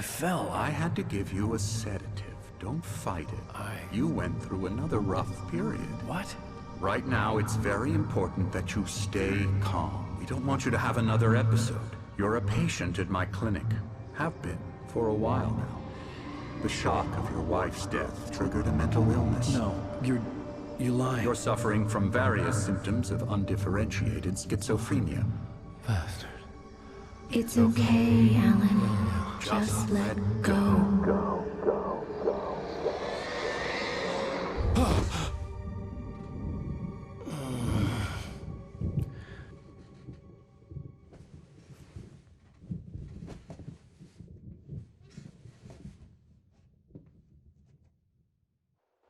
fell. I had to give you a sedative. Don't fight it. You went through another rough period. What? Right now, it's very important that you stay calm. We don't want you to have another episode. You're a patient at my clinic. Have been for a while now. The shock of your wife's death triggered a mental illness. No, you're lying. You're suffering from various symptoms of undifferentiated schizophrenia. Bastard. It's okay, Alan. Just let go.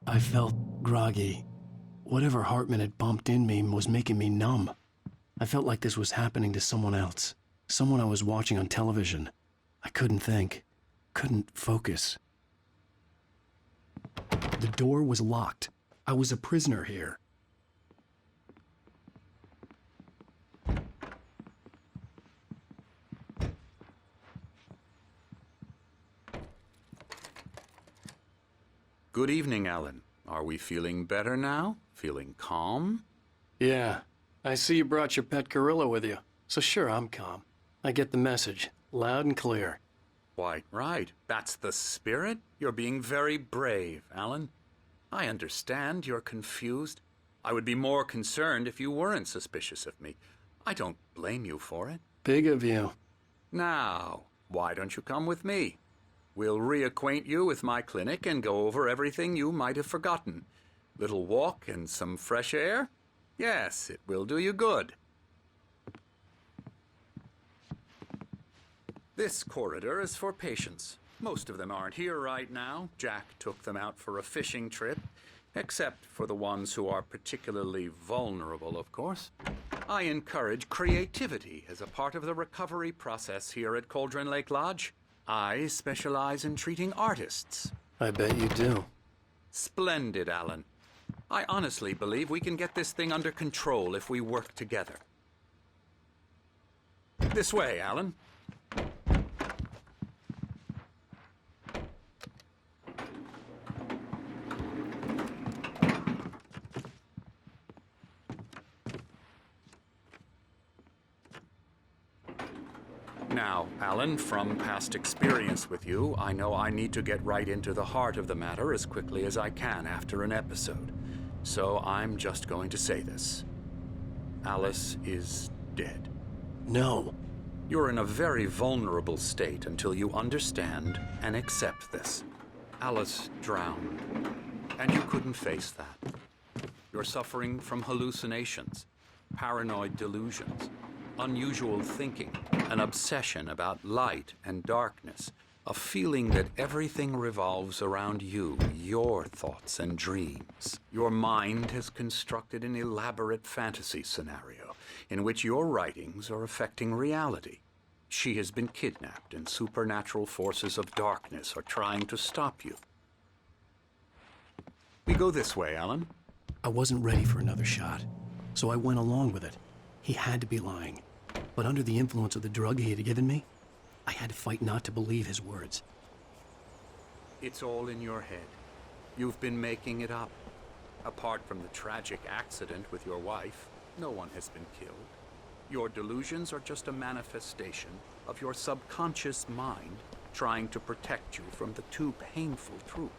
I felt groggy. Whatever Hartman had bumped in me was making me numb. I felt like this was happening to someone else. Someone I was watching on television. I couldn't think. Couldn't focus. The door was locked. I was a prisoner here. Good evening, Alan. Are we feeling better now? Feeling calm? Yeah. I see you brought your pet gorilla with you. So sure, I'm calm. I get the message. Loud and clear. Quite right. That's the spirit. You're being very brave, Alan. I understand you're confused. I would be more concerned if you weren't suspicious of me. I don't blame you for it. Big of you. Now, why don't you come with me? We'll reacquaint you with my clinic and go over everything you might have forgotten. Little walk and some fresh air? Yes, it will do you good. This corridor is for patients. Most of them aren't here right now. Jack took them out for a fishing trip, except for the ones who are particularly vulnerable, of course. I encourage creativity as a part of the recovery process here at Cauldron Lake Lodge. I specialize in treating artists. I bet you do. Splendid, Alan. I honestly believe we can get this thing under control if we work together. This way, Alan. Now, Alan, from past experience with you, I know I need to get right into the heart of the matter as quickly as I can after an episode. So I'm just going to say this. Alice is dead. No. You're in a very vulnerable state until you understand and accept this. Alice drowned, and you couldn't face that. You're suffering from hallucinations, paranoid delusions, unusual thinking, an obsession about light and darkness, a feeling that everything revolves around you, your thoughts and dreams. Your mind has constructed an elaborate fantasy scenario in which your writings are affecting reality. She has been kidnapped and supernatural forces of darkness are trying to stop you. We go this way, Alan. I wasn't ready for another shot, so I went along with it. He had to be lying. But under the influence of the drug he had given me, I had to fight not to believe his words. It's all in your head. You've been making it up. Apart from the tragic accident with your wife, no one has been killed. Your delusions are just a manifestation of your subconscious mind trying to protect you from the too painful truth.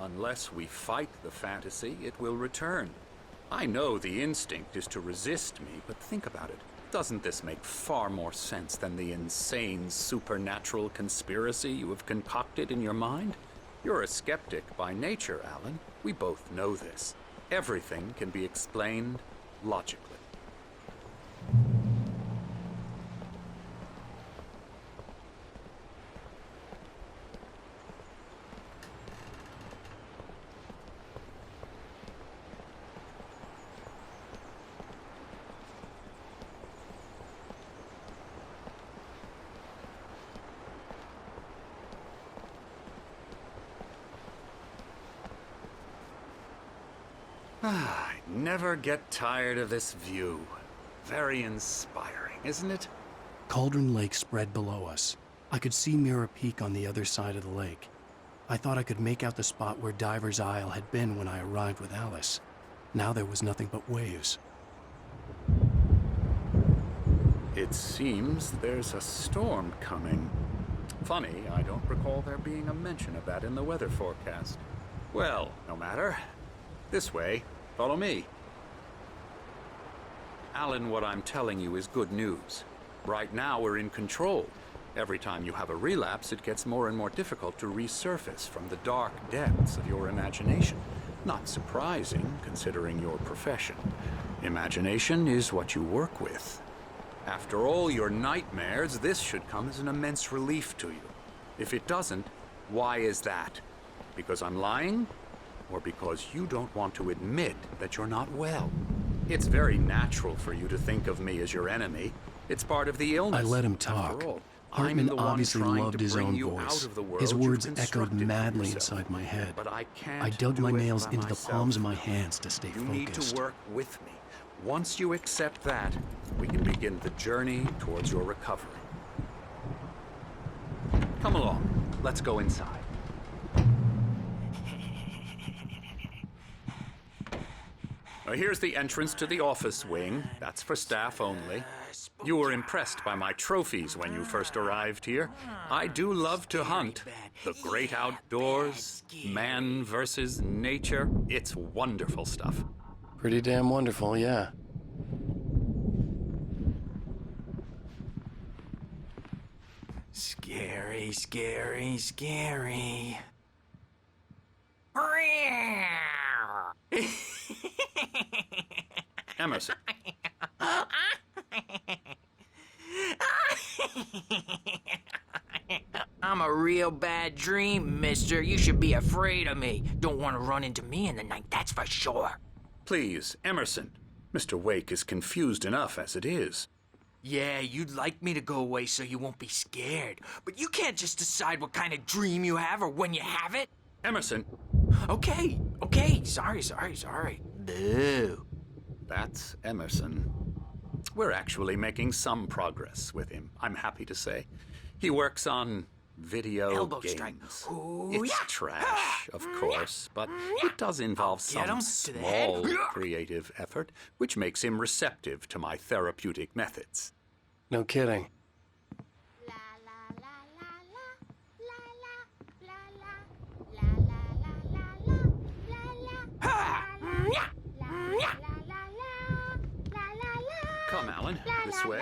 Unless we fight the fantasy, it will return. I know the instinct is to resist me, but think about it. Doesn't this make far more sense than the insane supernatural conspiracy you have concocted in your mind? You're a skeptic by nature, Alan. We both know this. Everything can be explained logically. I never get tired of this view. Very inspiring, isn't it? Cauldron Lake spread below us. I could see Mirror Peak on the other side of the lake. I thought I could make out the spot where Diver's Isle had been when I arrived with Alice. Now there was nothing but waves. It seems there's a storm coming. Funny, I don't recall there being a mention of that in the weather forecast. Well, no matter. This way. Follow me. Alan, what I'm telling you is good news. Right now, we're in control. Every time you have a relapse, it gets more and more difficult to resurface from the dark depths of your imagination. Not surprising, considering your profession. Imagination is what you work with. After all your nightmares, this should come as an immense relief to you. If it doesn't, why is that? Because I'm lying? Or because you don't want to admit that you're not well? It's very natural for you to think of me as your enemy. It's part of the illness. I let him talk. Hartman obviously loved his own voice. His words echoed madly inside my head. But I can't I dug my do it nails by into the myself. palms of my hands to stay You need focused. to work with me. Once you accept that, we can begin the journey towards your recovery. Come along. Let's go inside. Here's the entrance to the office wing. That's for staff only. You were impressed by my trophies when you first arrived here. I do love to hunt. The great outdoors, man versus nature. It's wonderful stuff. Pretty damn wonderful, yeah. Scary, scary, scary. Emerson. I'm a real bad dream, mister. You should be afraid of me. Don't want to run into me in the night, that's for sure. Please, Emerson. Mr. Wake is confused enough as it is. Yeah, you'd like me to go away so you won't be scared. But you can't just decide what kind of dream you have or when you have it. Emerson. Okay. Sorry. Boo. That's Emerson. We're actually making some progress with him, I'm happy to say. He works on video Elbow games. strike. Ooh, It's yeah. trash, of course, but it does involve Get him some to the head. small creative effort, which makes him receptive to my therapeutic methods. No kidding. Come, Alan, this way.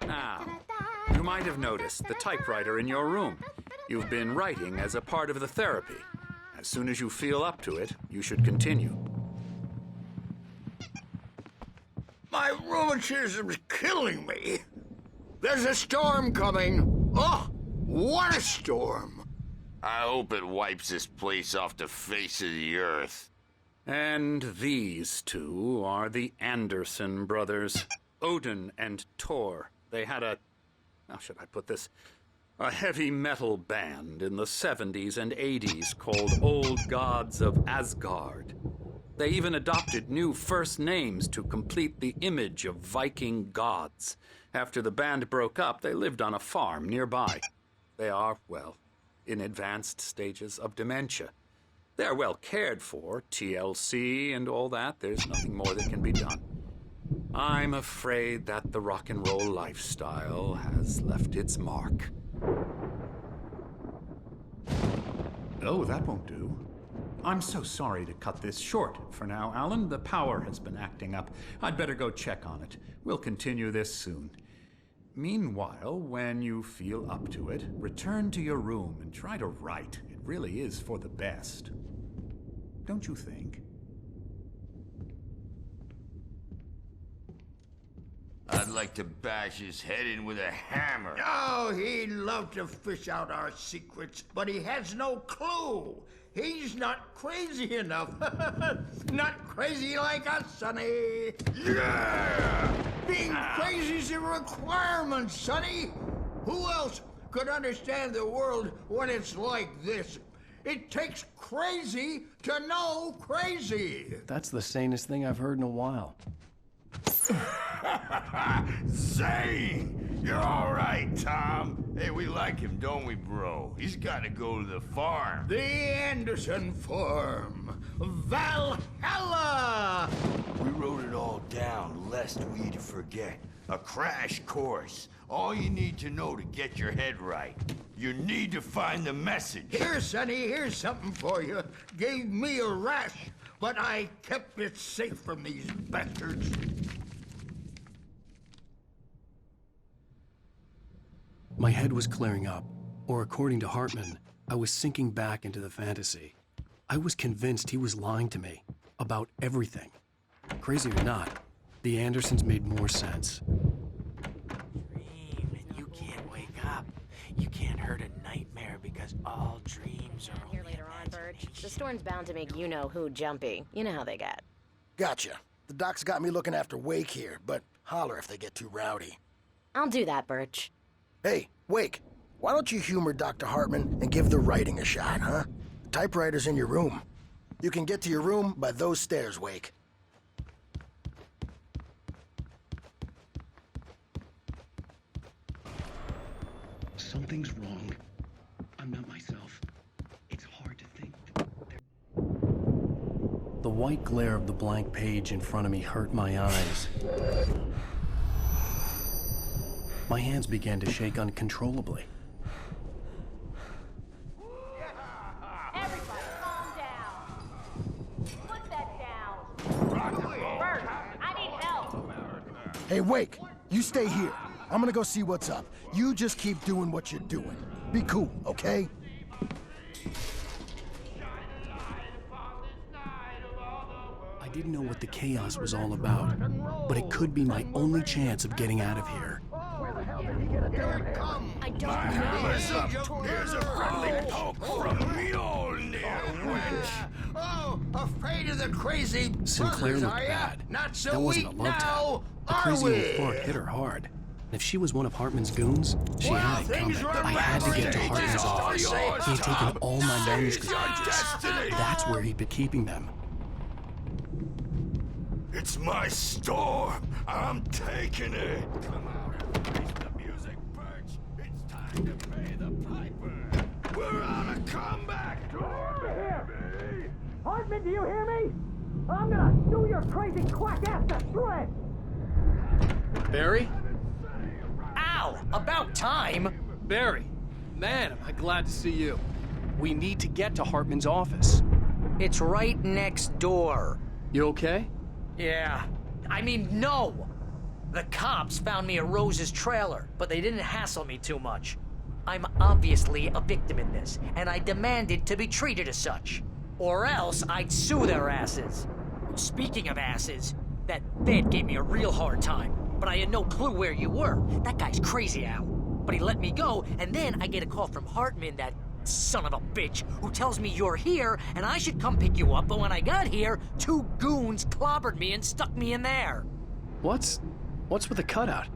Now, you might have noticed the typewriter in your room. You've been writing as a part of the therapy. As soon as you feel up to it, you should continue. My rheumatism's killing me. There's a storm coming. Oh, what a storm. I hope it wipes this place off the face of the earth. And these two are the Anderson brothers, Odin and Thor. They had how should I put this? A heavy metal band in the 70s and 80s called Old Gods of Asgard. They even adopted new first names to complete the image of Viking gods. After the band broke up, they lived on a farm nearby. They are, well, in advanced stages of dementia. They're well cared for, TLC and all that. There's nothing more that can be done. I'm afraid that the rock and roll lifestyle has left its mark. Oh, that won't do. I'm so sorry to cut this short for now, Alan. The power has been acting up. I'd better go check on it. We'll continue this soon. Meanwhile, when you feel up to it, return to your room and try to write. It really is for the best. Don't you think? I'd like to bash his head in with a hammer. Oh, he'd love to fish out our secrets, but he has no clue. He's not crazy enough. Not crazy like us, Sonny. Yeah! Being crazy's a requirement, Sonny. Who else could understand the world when it's like this? It takes crazy to know crazy. That's the sanest thing I've heard in a while. Zane! You're all right, Tom. Hey, we like him, don't we, bro? He's got to go to the farm. The Anderson Farm. Valhalla! We wrote it all down, lest we'd forget. A crash course. All you need to know to get your head right. You need to find the message. Here, Sonny, here's something for you. Gave me a rash, but I kept it safe from these bastards. My head was clearing up, or according to Hartman, I was sinking back into the fantasy. I was convinced he was lying to me about everything. Crazy or not, the Andersons made more sense. Dream, and you can't wake up. You can't hurt a nightmare because all dreams are Here only later on, Bert. The imagination. storm's bound to make you-know-who jumpy. You know how they get. Gotcha. The doc's got me looking after Wake here, but holler if they get too rowdy. I'll do that, Birch. Hey, Wake, why don't you humor Dr. Hartman and give the writing a shot, huh? The typewriter's in your room. You can get to your room by those stairs, Wake. Something's wrong. I'm not myself. It's hard to think. The white glare of the blank page in front of me hurt my eyes. My hands began to shake uncontrollably. Everybody, calm down. Put that down. Bert, I need help. Hey, Wake, you stay here. I'm gonna go see what's up. You just keep doing what you're doing. Be cool, okay? I didn't know what the chaos was all about, but it could be my only chance of getting out of here. Here it comes. I don't know. Listen, here's a friendly poke from Mjolnir, wench. Oh, afraid of the crazy Sinclair brothers, looked are ya? bad. Not so That wasn't weak a love tap. now, The are crazy we? old fart hit her hard. And if she was one of Hartman's goons, she Well, had it things coming. were I had to get to backwards. Hartman's office. Yours, He had taken all my manuscript Your pages. destiny. That's where he'd been keeping them. It's my storm. I'm taking it. Come on, face the music, Birch. It's time to pay the piper. We're on a comeback tour, baby. Hartman, do you hear me? I'm gonna do your crazy quack ass to shreds! Barry? Ow! About time! Barry! Man, am I glad to see you. We need to get to Hartman's office. It's right next door. You okay? Yeah. I mean, no! The cops found me at Rose's trailer, but they didn't hassle me too much. I'm obviously a victim in this, and I demanded to be treated as such. Or else I'd sue their asses. Speaking of asses, that vet gave me a real hard time, but I had no clue where you were. That guy's crazy, Al. But he let me go, and then I get a call from Hartman, that son of a bitch, who tells me you're here and I should come pick you up, but when I got here, 2 goons clobbered me and stuck me in there. What's with the cutout?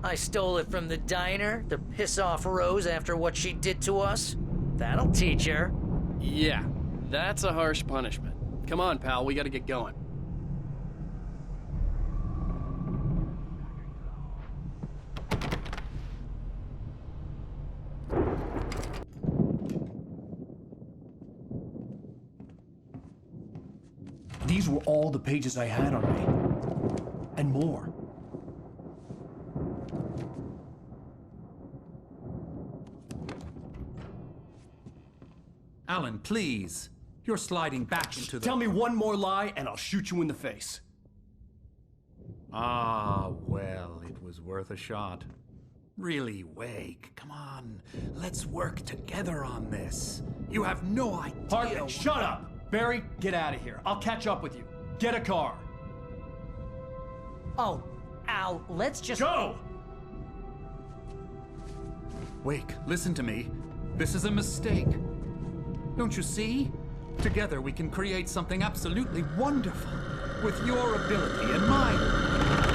I stole it from the diner to piss off Rose after what she did to us. That'll teach her. Yeah, that's a harsh punishment. Come on, pal, we gotta get going. These were all the pages I had on me. And more. Alan, please. You're sliding back into the... Tell me one more lie and I'll shoot you in the face. Ah, well, it was worth a shot. Really, Wake, come on. Let's work together on this. You have no idea... Hartman, shut up! Barry, get out of here. I'll catch up with you. Get a car. Oh, Al, let's just... Go! Wake, listen to me. This is a mistake. Don't you see? Together we can create something absolutely wonderful. With your ability and mine.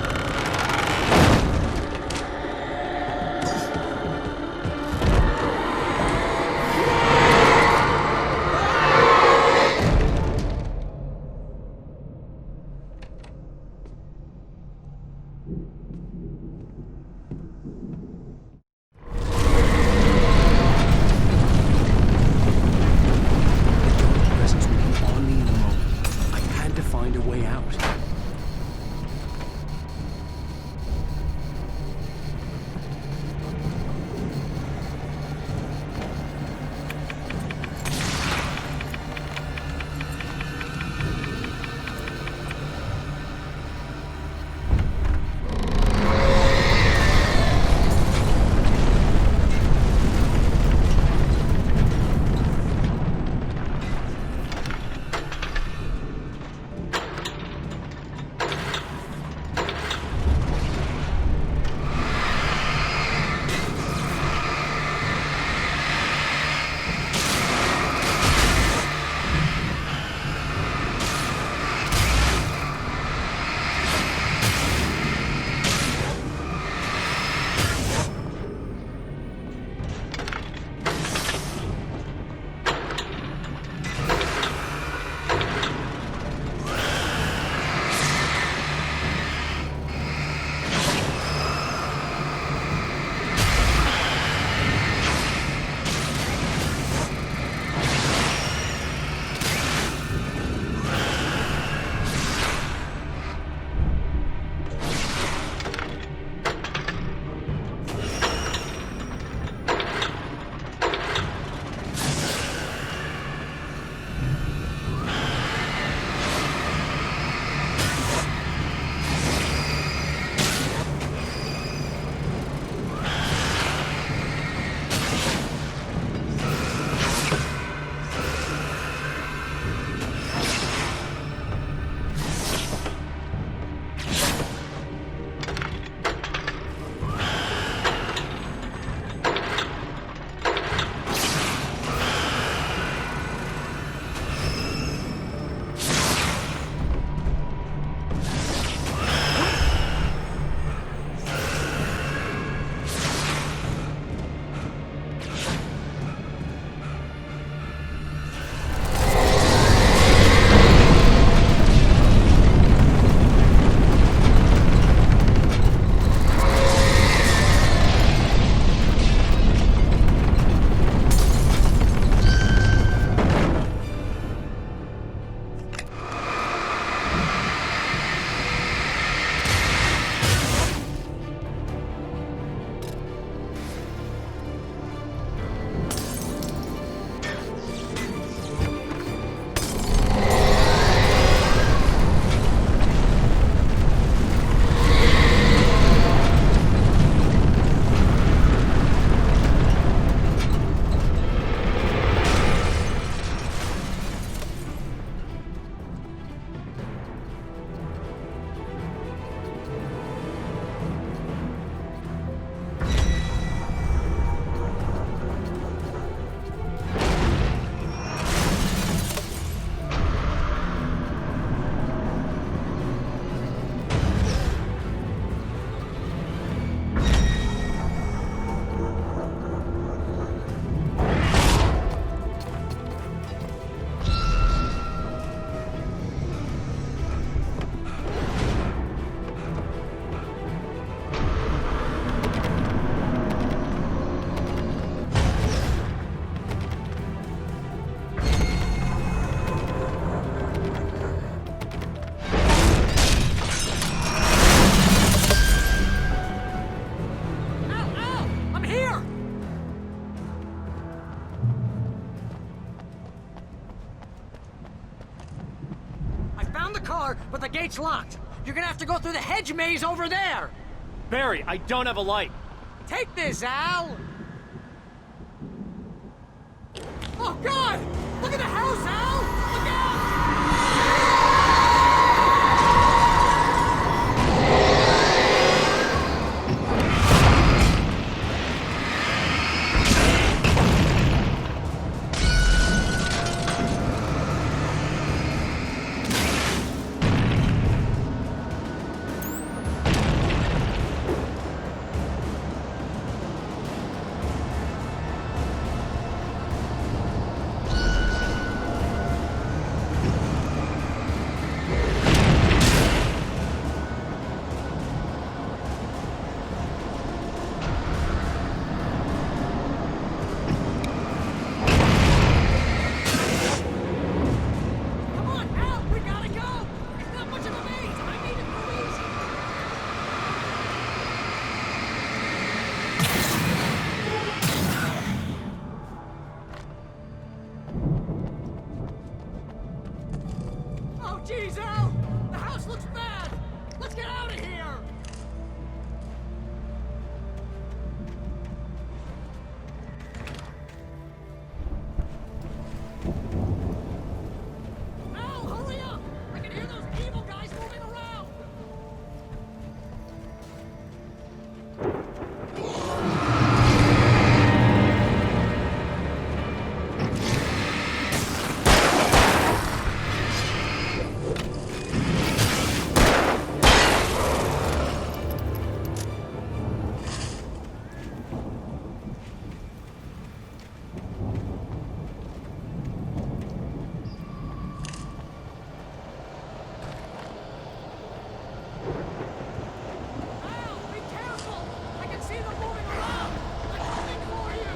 but the gate's locked. You're gonna have to go through the hedge maze over there. Barry, I don't have a light. Take this, Al. Oh, God! Look at the house, Al! Look out! Come on, Al! We gotta go! It's not much of a maze! I made it real easy! Oh, geez, Al! The house looks bad! Let's get out of here! Al, hurry up! I can hear those evil guys moving around! Al, be careful! I can see them moving around! I'm coming for you!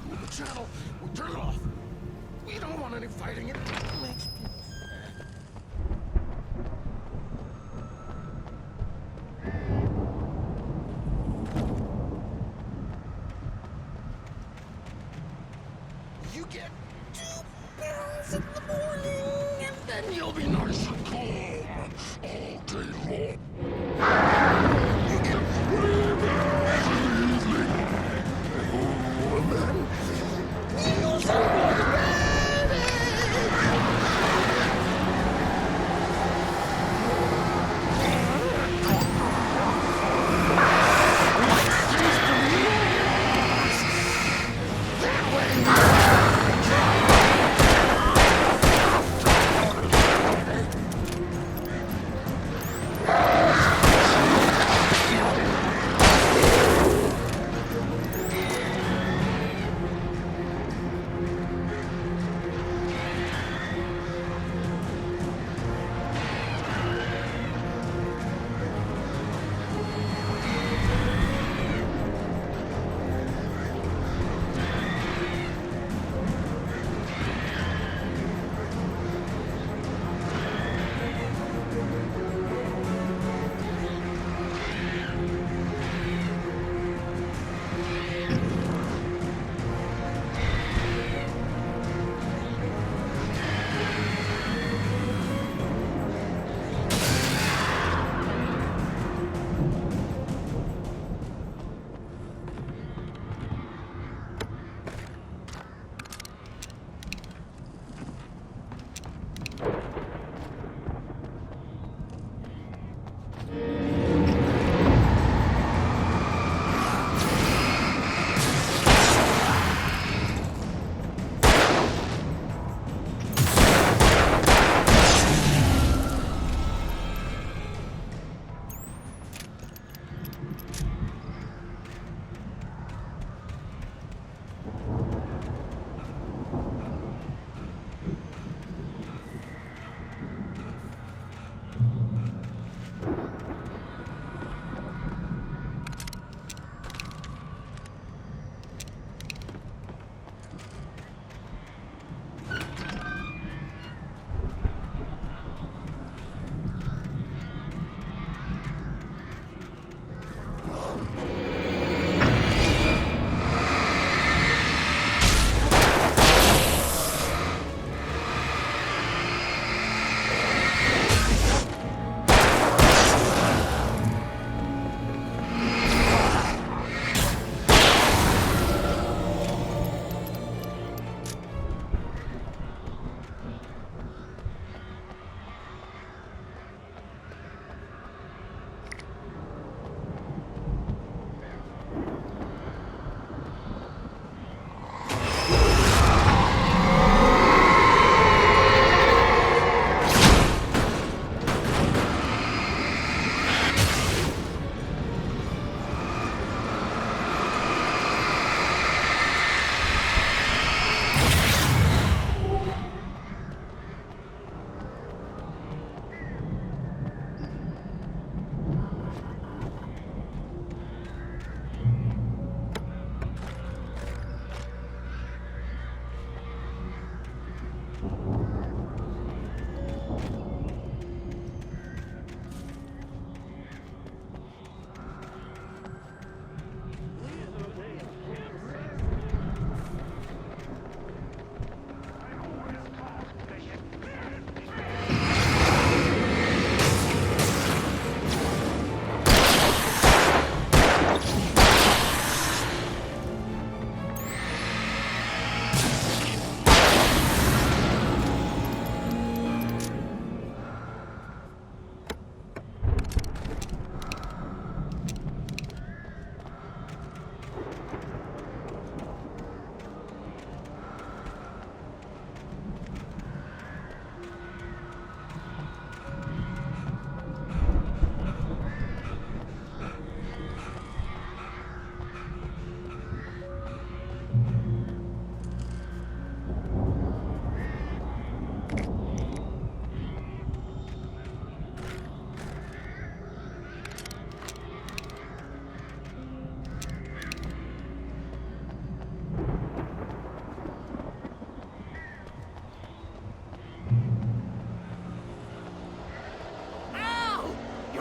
The channel. We'll turn it off. We don't want any fighting. It makes people. You get 2 pounds in the morning, and then you'll be nice and calm all day long. You get 3 pounds in the evening. Oh, and then you'll feel like a baby.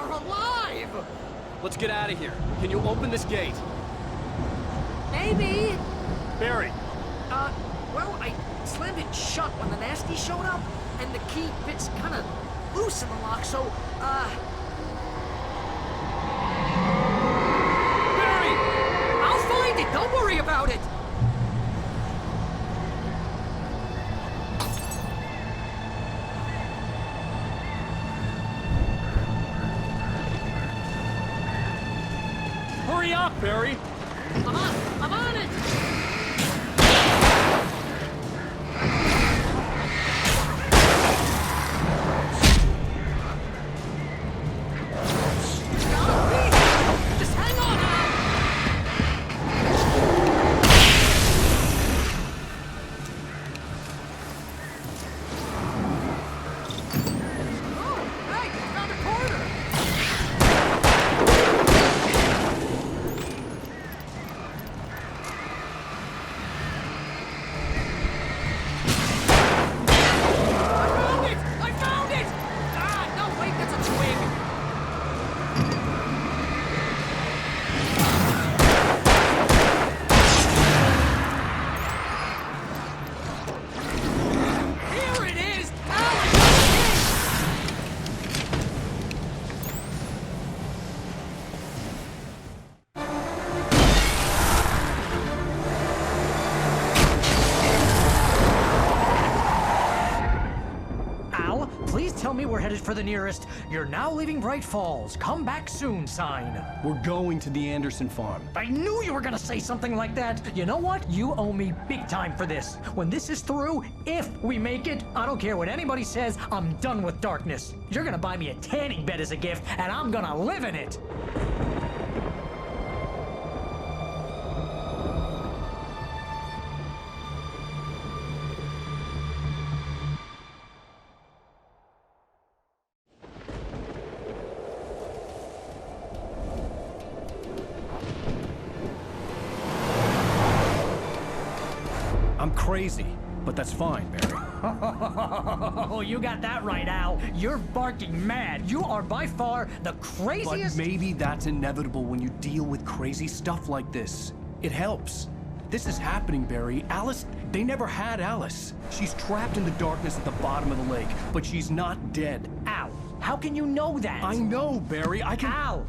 are alive! Let's get out of here. Can you open this gate? Maybe. Barry! Well, I slammed it shut when the nasty showed up, and the key fits kind of loose in the lock, so, Barry! I'll find it! Don't worry about it! Hurry up, Barry! I'm on it! Just hang on now! Oh, hey, found a corner! I found it! Ah, no, wait, that's a twig. Here it is! Al, please tell me we're headed for the nearest "You're now leaving Bright Falls. Come back soon" sign. We're going to the Anderson farm. I knew you were gonna say something like that. You know what? You owe me big time for this. When this is through, if we make it, I don't care what anybody says, I'm done with darkness. You're gonna buy me a tanning bed as a gift, and I'm gonna live in it. I'm crazy, but that's fine, Barry. Oh, you got that right, Al. You're barking mad. You are by far the But craziest. maybe that's inevitable when you deal with crazy stuff like this. It helps. This is happening, Barry. Alice, they never had Alice. She's trapped in the darkness at the bottom of the lake, but she's not dead. Al, how can you know that? I know, Barry. I can... Al,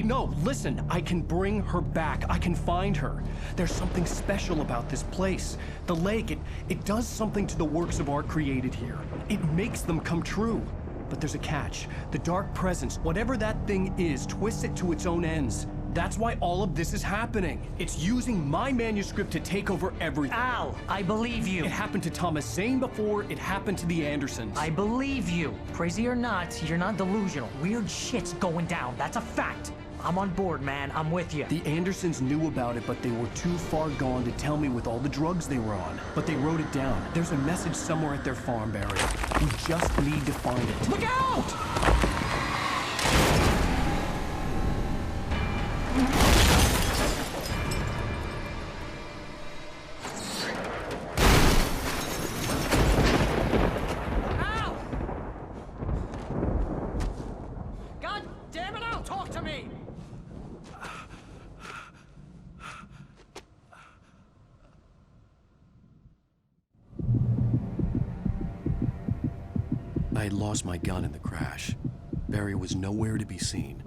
No, listen. I can bring her back. I can find her. There's something special about this place. The lake, it does something to the works of art created here. It makes them come true. But there's a catch. The dark presence, whatever that thing is, twists it to its own ends. That's why all of this is happening. It's using my manuscript to take over everything. Al, I believe you. It happened to Thomas Zane before, it happened to the Andersons. I believe you. Crazy or not, you're not delusional. Weird shit's going down. That's a fact. I'm on board, man. I'm with you. The Andersons knew about it, but they were too far gone to tell me with all the drugs they were on. But they wrote it down. There's a message somewhere at their farm, Barry. We just need to find it. Look out! Al! God damn it, Al, talk to me! I had lost my gun in the crash. Barry was nowhere to be seen.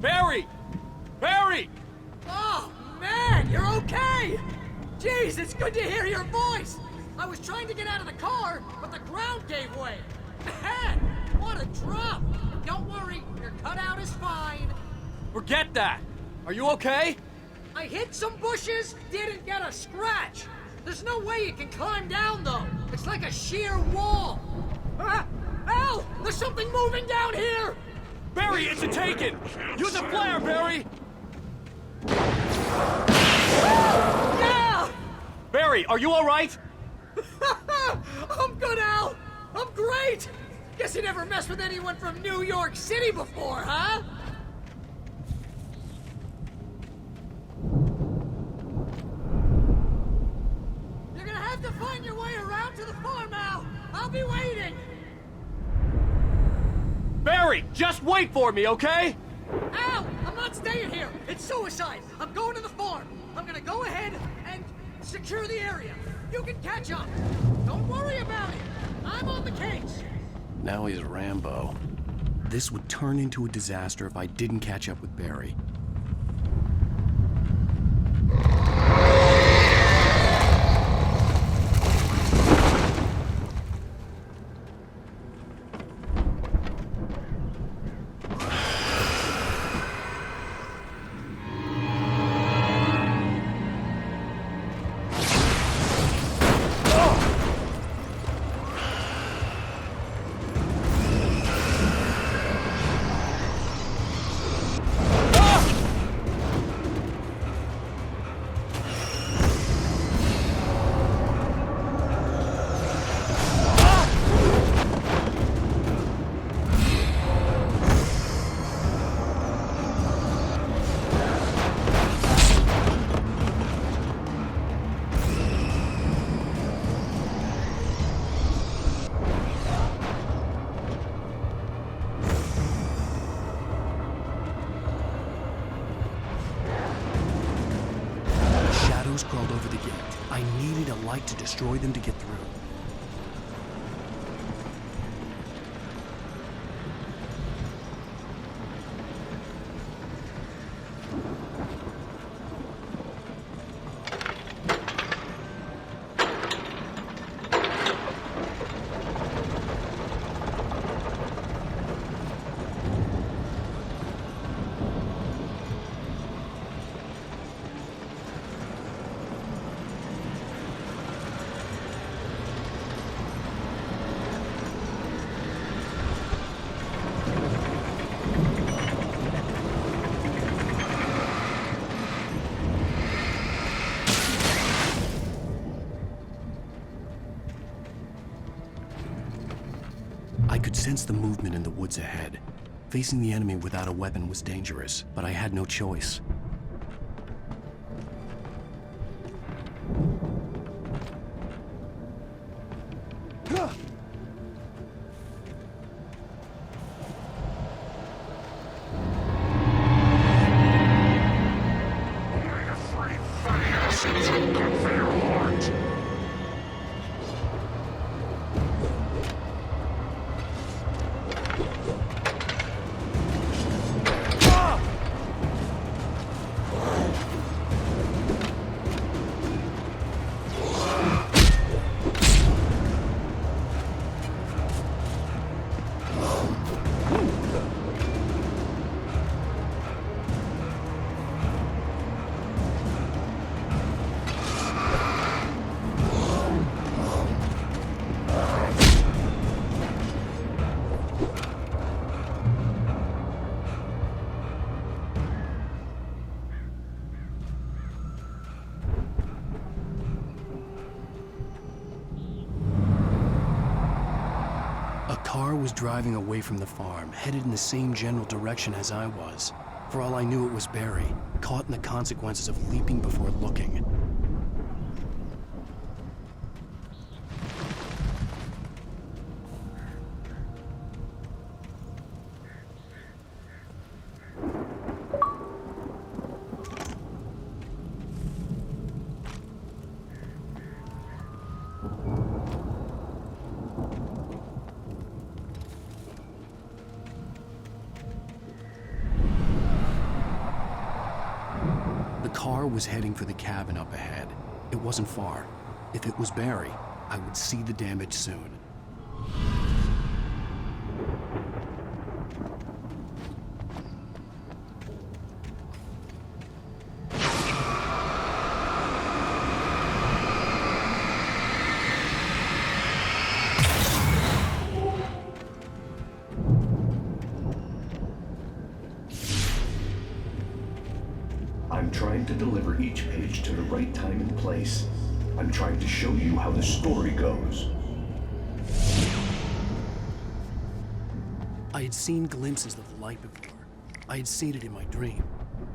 Barry! Barry! Oh, man, you're okay! Jeez, it's good to hear your voice! I was trying to get out of the car, but the ground gave way. Man, what a drop! Don't worry, your cutout is fine. Forget that! Are you okay? I hit some bushes, didn't get a scratch. There's no way you can climb down, though. It's like a sheer wall. Ah, Al, there's something moving down here! Barry, it's a taken! Use a flare, Barry! Yeah! Barry, are you all right? I'm good, Al! I'm great! Guess you never messed with anyone from New York City before, huh? You're gonna have have to find your way around to the farm, Al. I'll be waiting. Barry, just wait for me, okay? Al, I'm not staying here. It's suicide. I'm going to the farm. I'm gonna go ahead and secure the area. You can catch up. Don't worry about it. I'm on the case. Now he's Rambo. This would turn into a disaster if I didn't catch up with Barry. Crawled over the gate. I needed a light to destroy them to get through. I could sense the movement in the woods ahead. Facing the enemy without a weapon was dangerous, but I had no choice. car was driving away from the farm, headed in the same general direction as I was. For all I knew, it was Barry, caught in the consequences of leaping before looking. The car was heading for the cabin up ahead. It wasn't far. If it was Barry, I would see the damage soon. I'm trying to deliver each page to the right time and place. I'm trying to show you how the story goes. I had seen glimpses of the light before. I had seen it in my dream.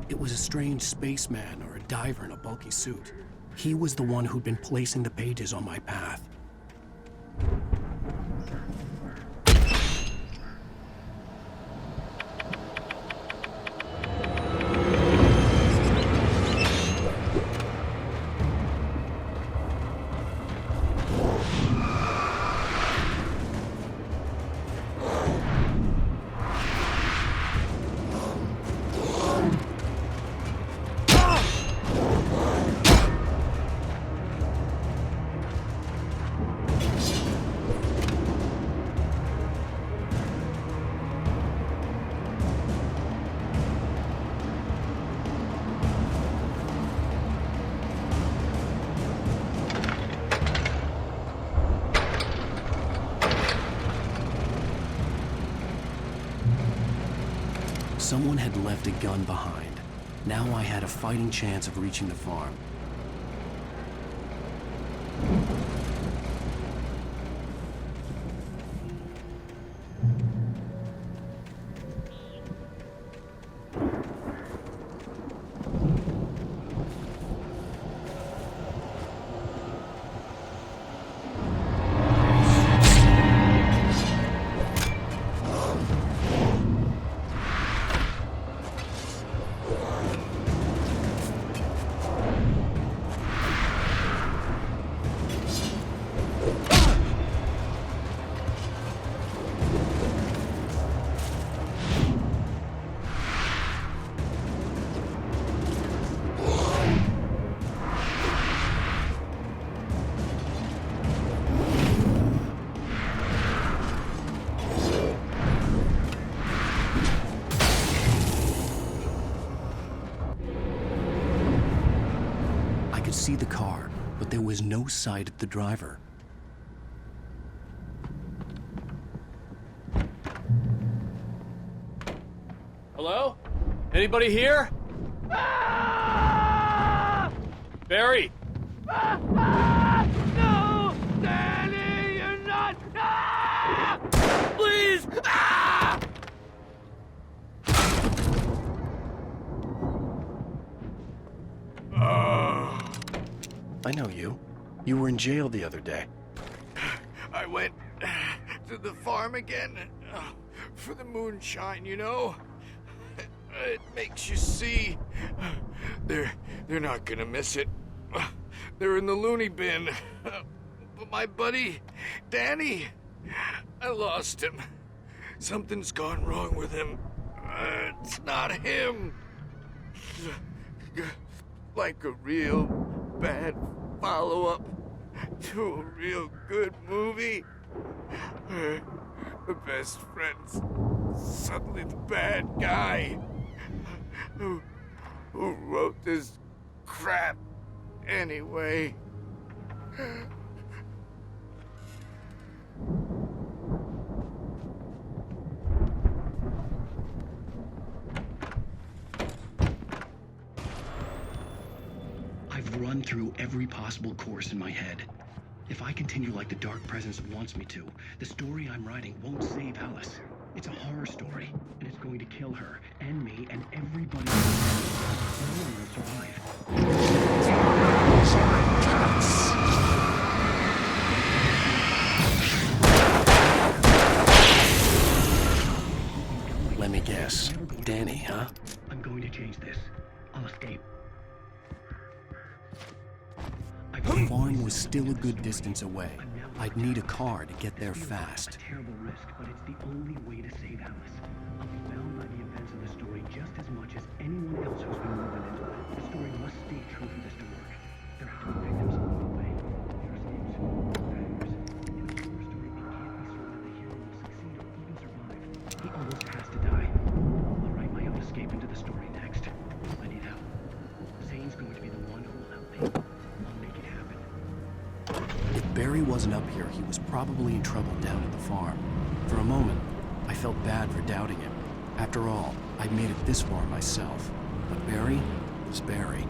It was a strange spaceman or a diver in a bulky suit. He was the one who'd been placing the pages on my path. Someone had left a gun behind. Now I had a fighting chance of reaching the farm. See the car, but there was no sight of the driver. Hello? Anybody here? Barry! No! Danny, you're not... Please! I know you. You were in jail the other day. I went to the farm again for the moonshine, you know? It makes you see. They're not gonna miss it. They're in the loony bin. But my buddy, Danny, I lost him. Something's gone wrong with him. It's not him. Like a real bad follow-up to a real good movie. The best friend's suddenly the bad guy. Who wrote this crap anyway? I've run through every possible course in my head. If I continue like the Dark Presence wants me to, the story I'm writing won't save Alice. It's a horror story, and it's going to kill her, and me, and everybody else. No one will survive. Let me guess. Danny, huh? I'm going to change this. I'll escape. The farm was still a good distance away. I'd need a car to get there fast. A terrible risk, but it's the only way to save Alice. I'll be bound by the events of the story just as much as anyone else who's been woven into it. The story must stay true for this to work. There have to be victims along the way. Heroes names, failures. In a horror story, it can't be certain that the hero will succeed or even survive. He almost has to die. I'll write my own escape into the story next. I need help. Zane's going to be the one who will help me. I'll make it happen. If Barry wasn't up here, he was probably in trouble down at the farm. For a moment, I felt bad for doubting him. After all, I'd made it this far myself. But Barry was Barry.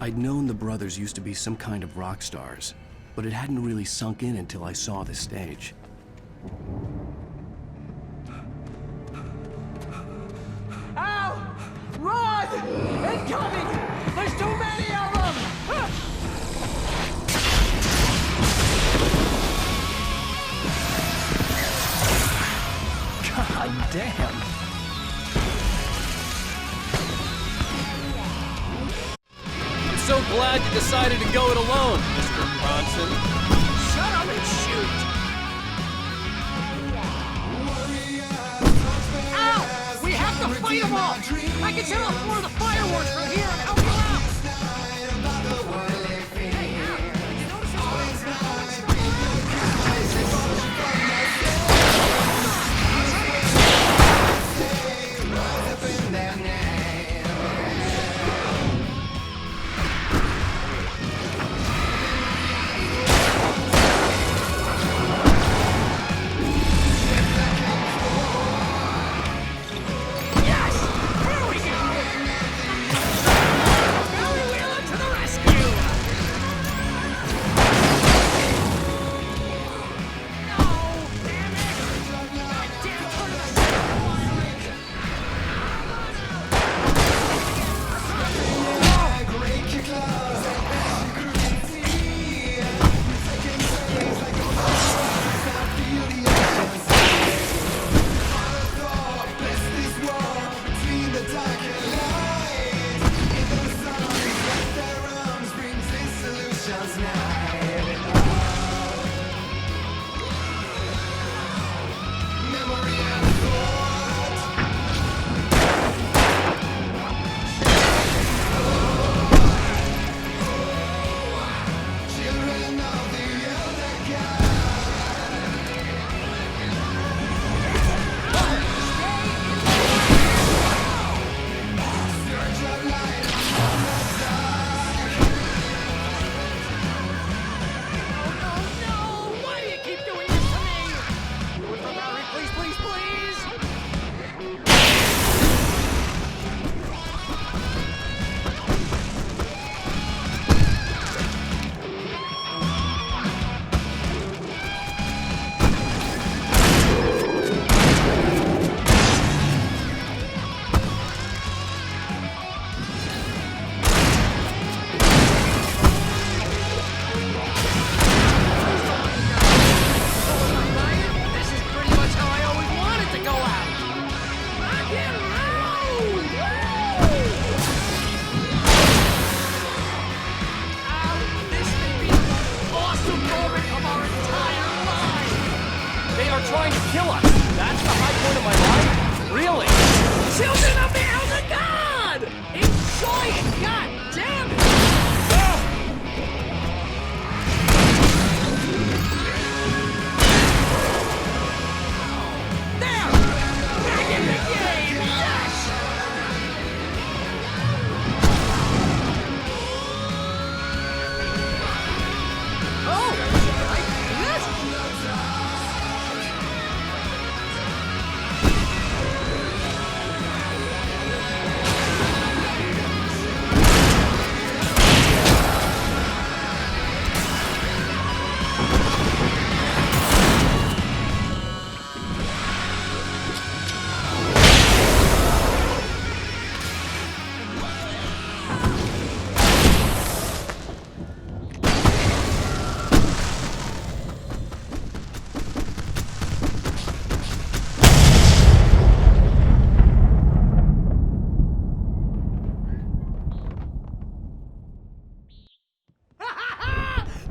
I'd known the brothers used to be some kind of rock stars, but it hadn't really sunk in until I saw the stage. Al! Run! Incoming! There's too many of them! God damn. I'm so glad you decided to go it alone, Mr. Bronson. Shut up and shoot! Al! We have to fight them all! I can set off more of the fireworks from here and help you out! Hey, Al! Did you notice trying to kill us. That's the high point of my life? Really? Children of the Elder God! Enjoy it! God damn it! There! Back in the game! Yes! Oh! I missed!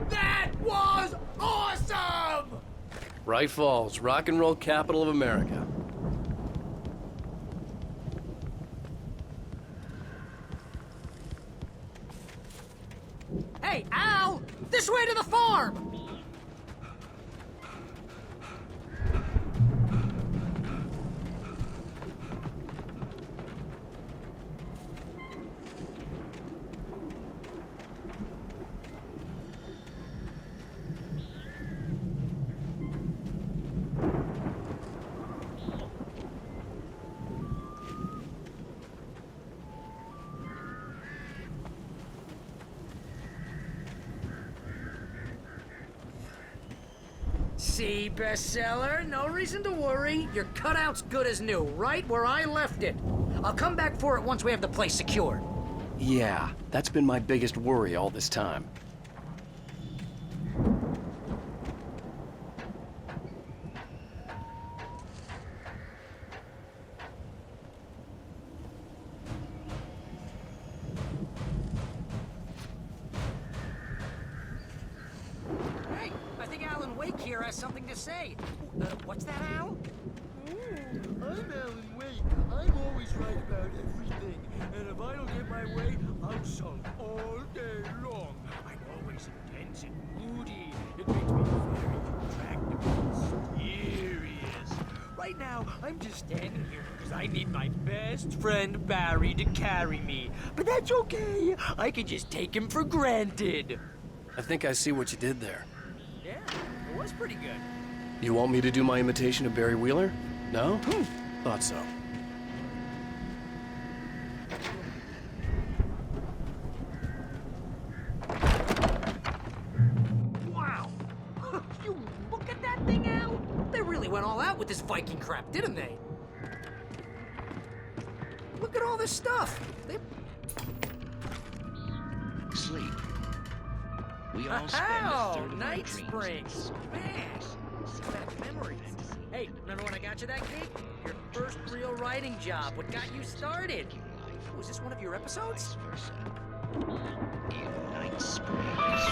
That was awesome! Bright Falls, rock and roll capital of America. Hey, Al! This way to the farm! See, bestseller, no reason to worry. Your cutout's good as new, right where I left it. I'll come back for it once we have the place secured. Yeah, that's been my biggest worry all this time. Hey, I think Alan Wake here has something to say. What's that, Al? I'm Alan Wake. I'm always right about everything. And if I don't get my way, I'll sulk all day long. I'm always intense and moody. It makes me very intractable, mysterious. Right now, I'm just standing here because I need my best friend Barry to carry me. But that's okay. I can just take him for granted. I think I see what you did there. Yeah, it was pretty good. You want me to do my imitation of Barry Wheeler? No? Thought so. Wow! You look at that thing, Al! They really went all out with this Viking crap, didn't they? Look at all this stuff! Sleep. We all spend a third of Night our dreams. Springs! Man! Bad memories. Hey, remember when I got you that gig? Your first real writing job, what got you started? Oh, is this one of your episodes? In Night Springs.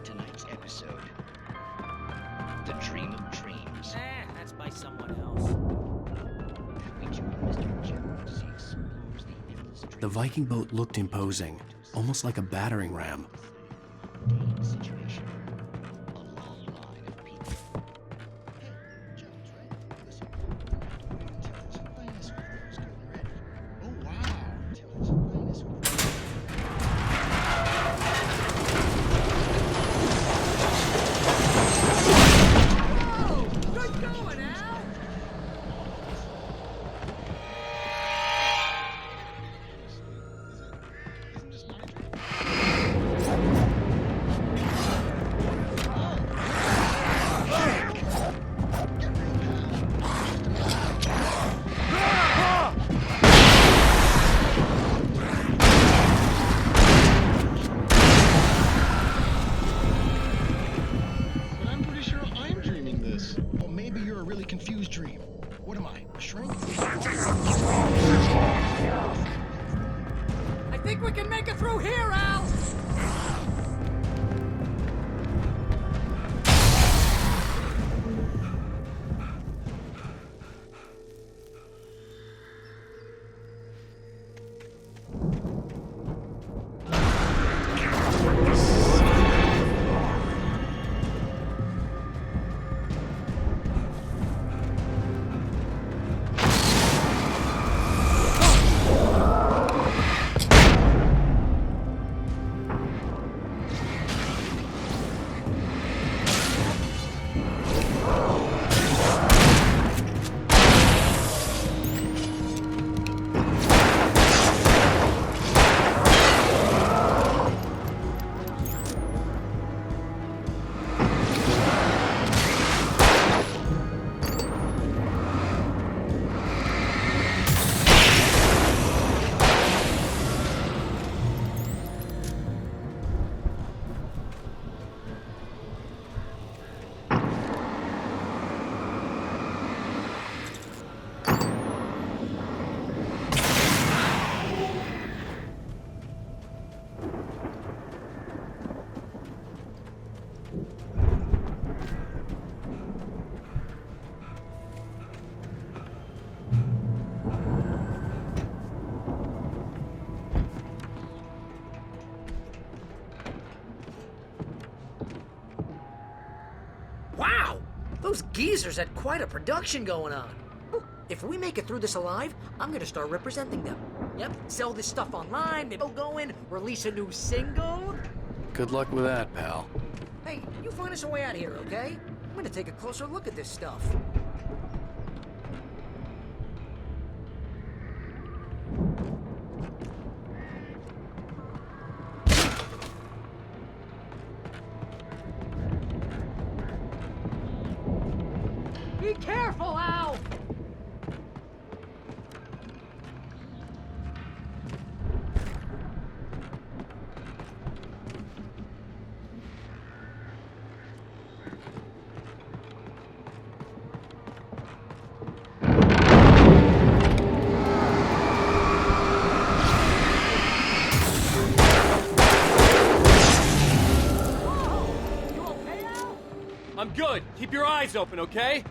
Tonight's episode. The Dream of Dreams. That's by someone else. We join Mr. Jones as he explores the endless dream. The Viking boat looked imposing, almost like a battering ram. Situation. A long line of people. Hey, Jones, right? Listen. Intelligence minus crews getting ready. Oh wow. Intelligence minus crews. Oh, good going, Al. Isn't this my dream? But I'm pretty sure I'm dreaming this. Well, maybe you're a really confused dream. What am I, a shrink? I think we can make it through here, Al. Wow! Those geezers had quite a production going on. If we make it through this alive, I'm gonna start representing them. Yep, sell this stuff online, maybe go in, release a new single. Good luck with that, pal. Hey, you find us a way out of here, okay? I'm gonna take a closer look at this stuff. Be careful, Al! I'm good. Keep your eyes open, okay?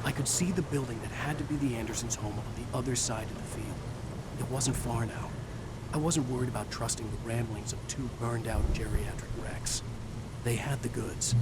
I could see the building that had to be the Andersons' home on the other side of the field. It wasn't far now. I wasn't worried about trusting the ramblings of two burned-out geriatric wrecks. They had the goods.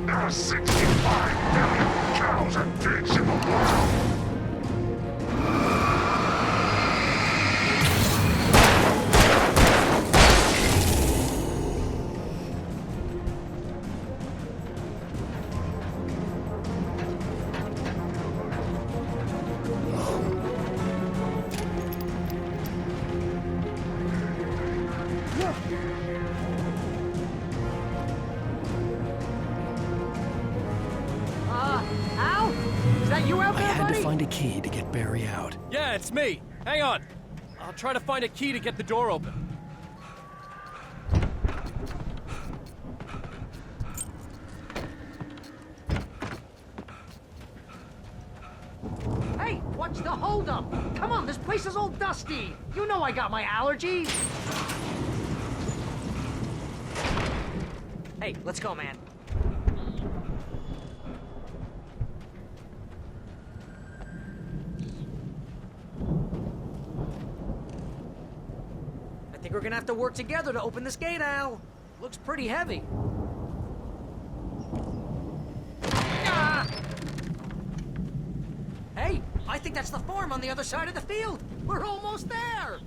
There are 65 million cows and pigs in the world. Al? Is that you out there, I had to buddy? find a key to get Barry out. Yeah, it's me. Hang on. I'll try to find a key to get the door open. Hey, what's the holdup? Come on, this place is all dusty. You know I got my allergies. Hey, let's go, man. I think we're gonna have to work together to open this gate, Al. Looks pretty heavy. Ah! Hey, I think that's the farm on the other side of the field. We're almost there.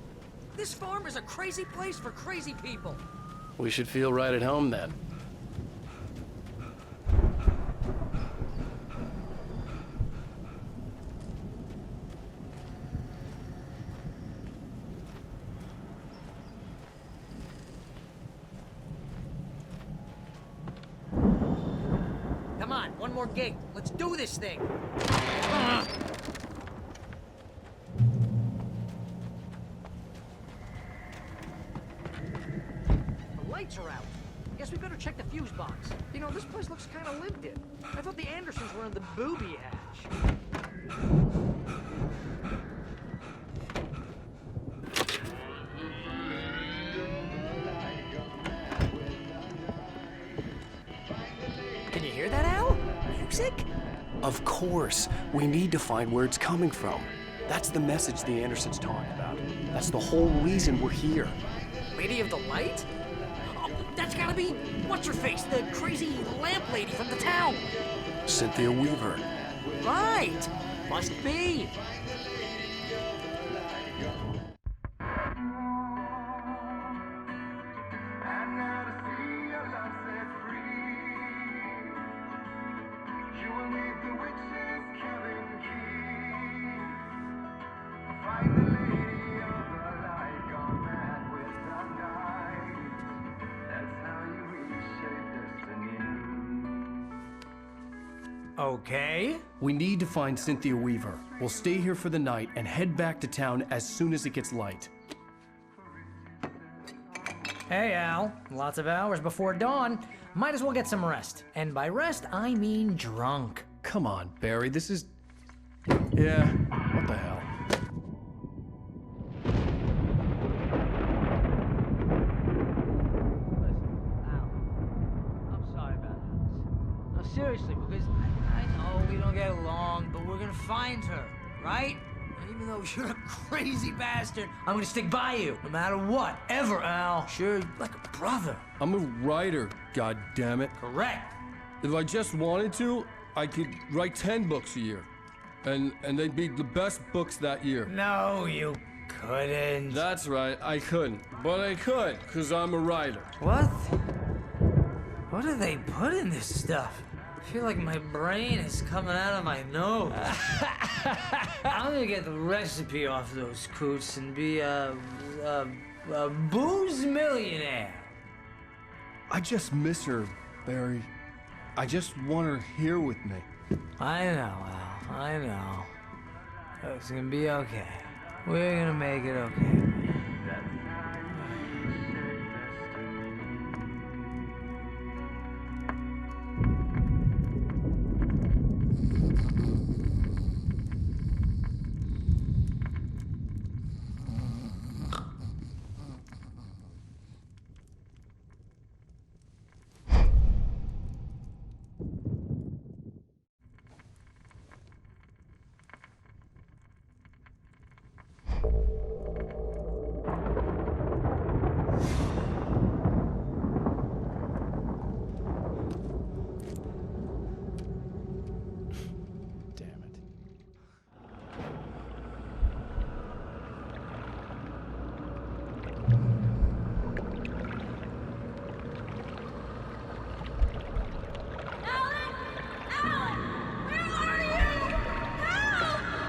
This farm is a crazy place for crazy people. We should feel right at home then. Come on, one more gate. Let's do this thing. The lights are out. Guess we better check the fuse box. You know, this place looks kind of lived in. I thought the Andersons were in the booby hatch. Can you hear that, Al? Music? Of course. We need to find where it's coming from. That's the message the Andersons talked about. That's the whole reason we're here. Lady of the Light? Oh, that's gotta be what's-her-face, the crazy lamp lady from the town. Cynthia Weaver. Right. Must be. Okay. We need to find Cynthia Weaver. We'll stay here for the night and head back to town as soon as it gets light. Hey, Al. Lots of hours before dawn. Might as well get some rest. And by rest, I mean drunk. Come on, Barry, this is... Yeah, what the hell? Seriously, because I know we don't get along, but we're gonna find her, right? And even though you're a crazy bastard, I'm gonna stick by you, no matter what, ever, Al. Sure, like a brother. I'm a writer, goddammit. Correct. If I just wanted to, I could write 10 books a year. And they'd be the best books that year. No, you couldn't. That's right, I couldn't. But I could, because I'm a writer. What? What do they put in this stuff? I feel like my brain is coming out of my nose. I'm gonna get the recipe off those coots and be a booze millionaire. I just miss her, Barry. I just want her here with me. I know, Al. I know. It's gonna be okay. We're gonna make it okay.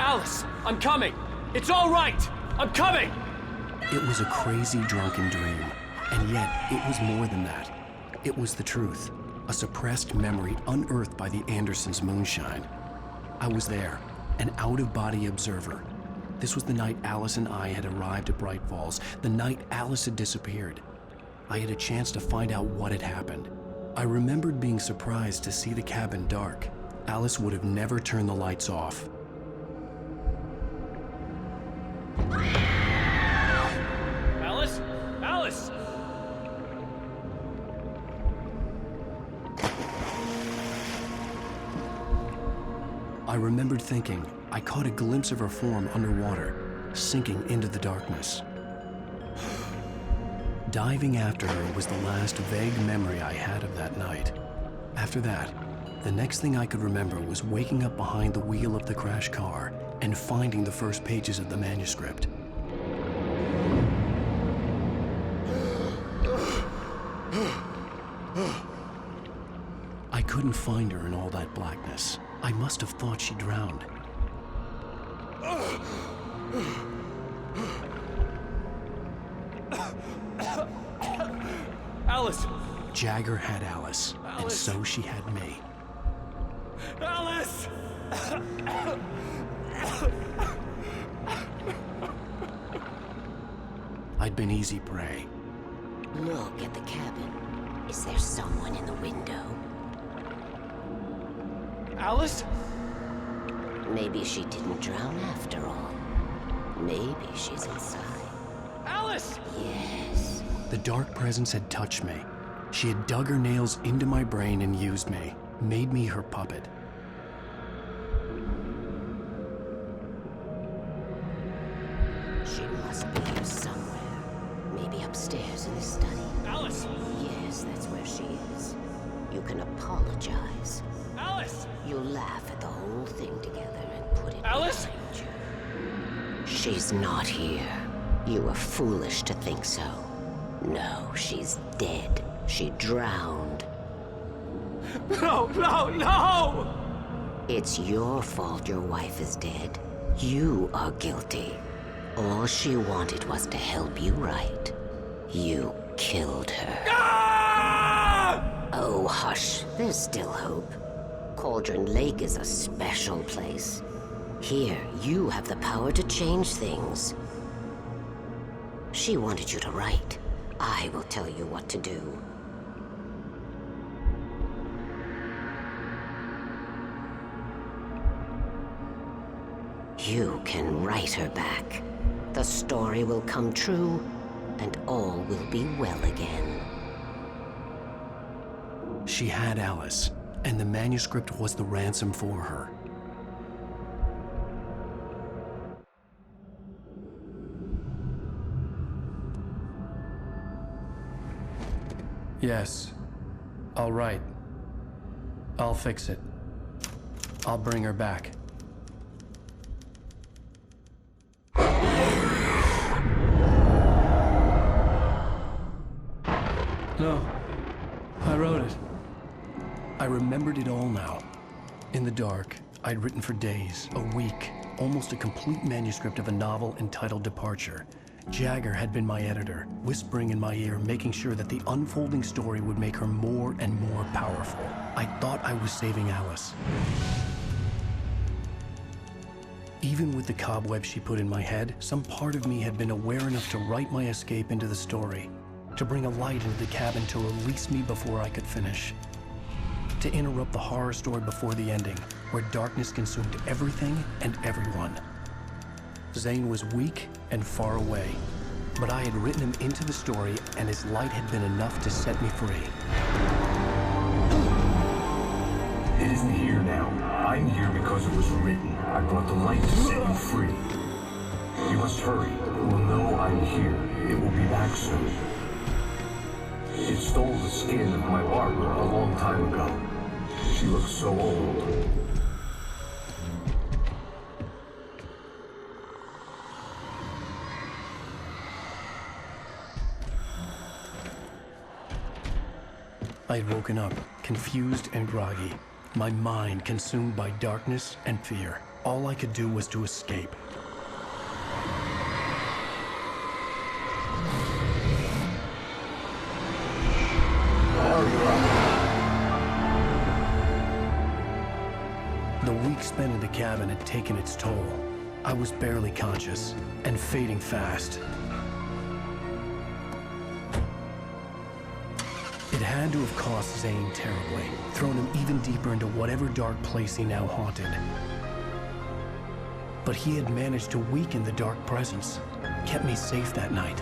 Alice, I'm coming! It's all right! I'm coming! It was a crazy, drunken dream, and yet it was more than that. It was the truth, a suppressed memory unearthed by the Andersons' moonshine. I was there, an out-of-body observer. This was the night Alice and I had arrived at Bright Falls, the night Alice had disappeared. I had a chance to find out what had happened. I remembered being surprised to see the cabin dark. Alice would have never turned the lights off. Alice? Alice! I remembered thinking I caught a glimpse of her form underwater, sinking into the darkness. Diving after her was the last vague memory I had of that night. After that, the next thing I could remember was waking up behind the wheel of the crashed car and finding the first pages of the manuscript. I couldn't find her in all that blackness. I must have thought she drowned. Alice! Jagger had Alice, and so she had me. Alice! I'd been easy prey. Look at the cabin. Is there someone in the window? Alice? Maybe she didn't drown after all. Maybe she's inside. Alice! Yes. The dark presence had touched me. She had dug her nails into my brain and used me, made me her puppet. must be here somewhere. Maybe upstairs in the study. Alice! Yes, that's where she is. You can apologize. Alice! You laugh at the whole thing together and put it Alice? behind you. She's not here. You were foolish to think so. No, she's dead. She drowned. No, no, no! It's your fault your wife is dead. You are guilty. All she wanted was to help you right. You killed her. Ah! Oh, hush. There's still hope. Cauldron Lake is a special place. Here, you have the power to change things. She wanted you to write. I will tell you what to do. You can write her back. The story will come true, and all will be well again. She had Alice, and the manuscript was the ransom for her. Yes. All right. I'll fix it. I'll bring her back. No. I wrote it. I remembered it all now. In the dark, I'd written for days, a week, almost a complete manuscript of a novel entitled Departure. Jagger had been my editor, whispering in my ear, making sure that the unfolding story would make her more and more powerful. I thought I was saving Alice. Even with the cobweb she put in my head, some part of me had been aware enough to write my escape into the story, to bring a light into the cabin to release me before I could finish, to interrupt the horror story before the ending, where darkness consumed everything and everyone. Zane was weak and far away, but I had written him into the story, and his light had been enough to set me free. It isn't here now. I'm here because it was written. I brought the light to set you free. You must hurry. It will know I'm here. It will be back soon. It stole the skin of my Barbara a long time ago. She looks so old. I had woken up, confused and groggy, my mind consumed by darkness and fear. All I could do was to escape. The week spent in the cabin had taken its toll. I was barely conscious and fading fast. It had to have cost Zane terribly, thrown him even deeper into whatever dark place he now haunted. But he had managed to weaken the dark presence, kept me safe that night.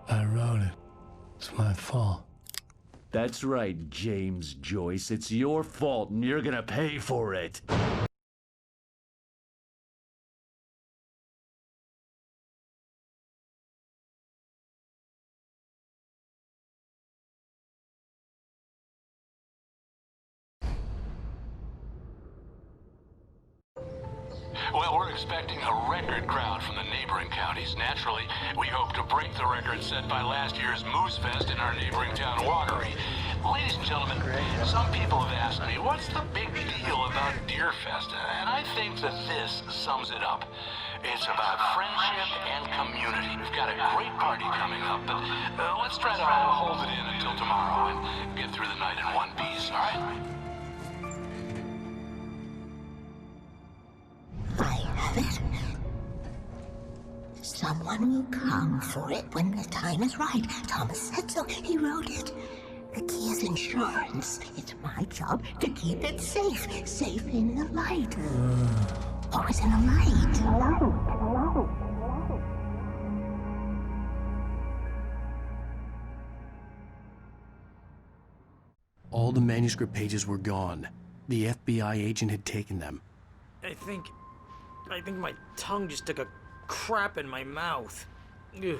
I wrote it. It's my fault. That's right, James Joyce. It's your fault, and you're gonna pay for it. Well, we're expecting a record crowd from the neighboring counties. Naturally, we hope to break the record set by last year's Moose Fest in our neighboring town, Watery. Ladies and gentlemen, some people have asked me, what's the big deal about Deer Fest? And I think that this sums it up. It's about friendship and community. We've got a great party coming up, but let's try to hold it in until tomorrow and get through the night in one piece, all right? I have it. Someone will come for it when the time is right. Thomas said so. He wrote it. The key is insurance. It's my job to keep it safe. Safe in the light. Always in the light. All the manuscript pages were gone. The FBI agent had taken them. I think my tongue just took a crap in my mouth. Ugh.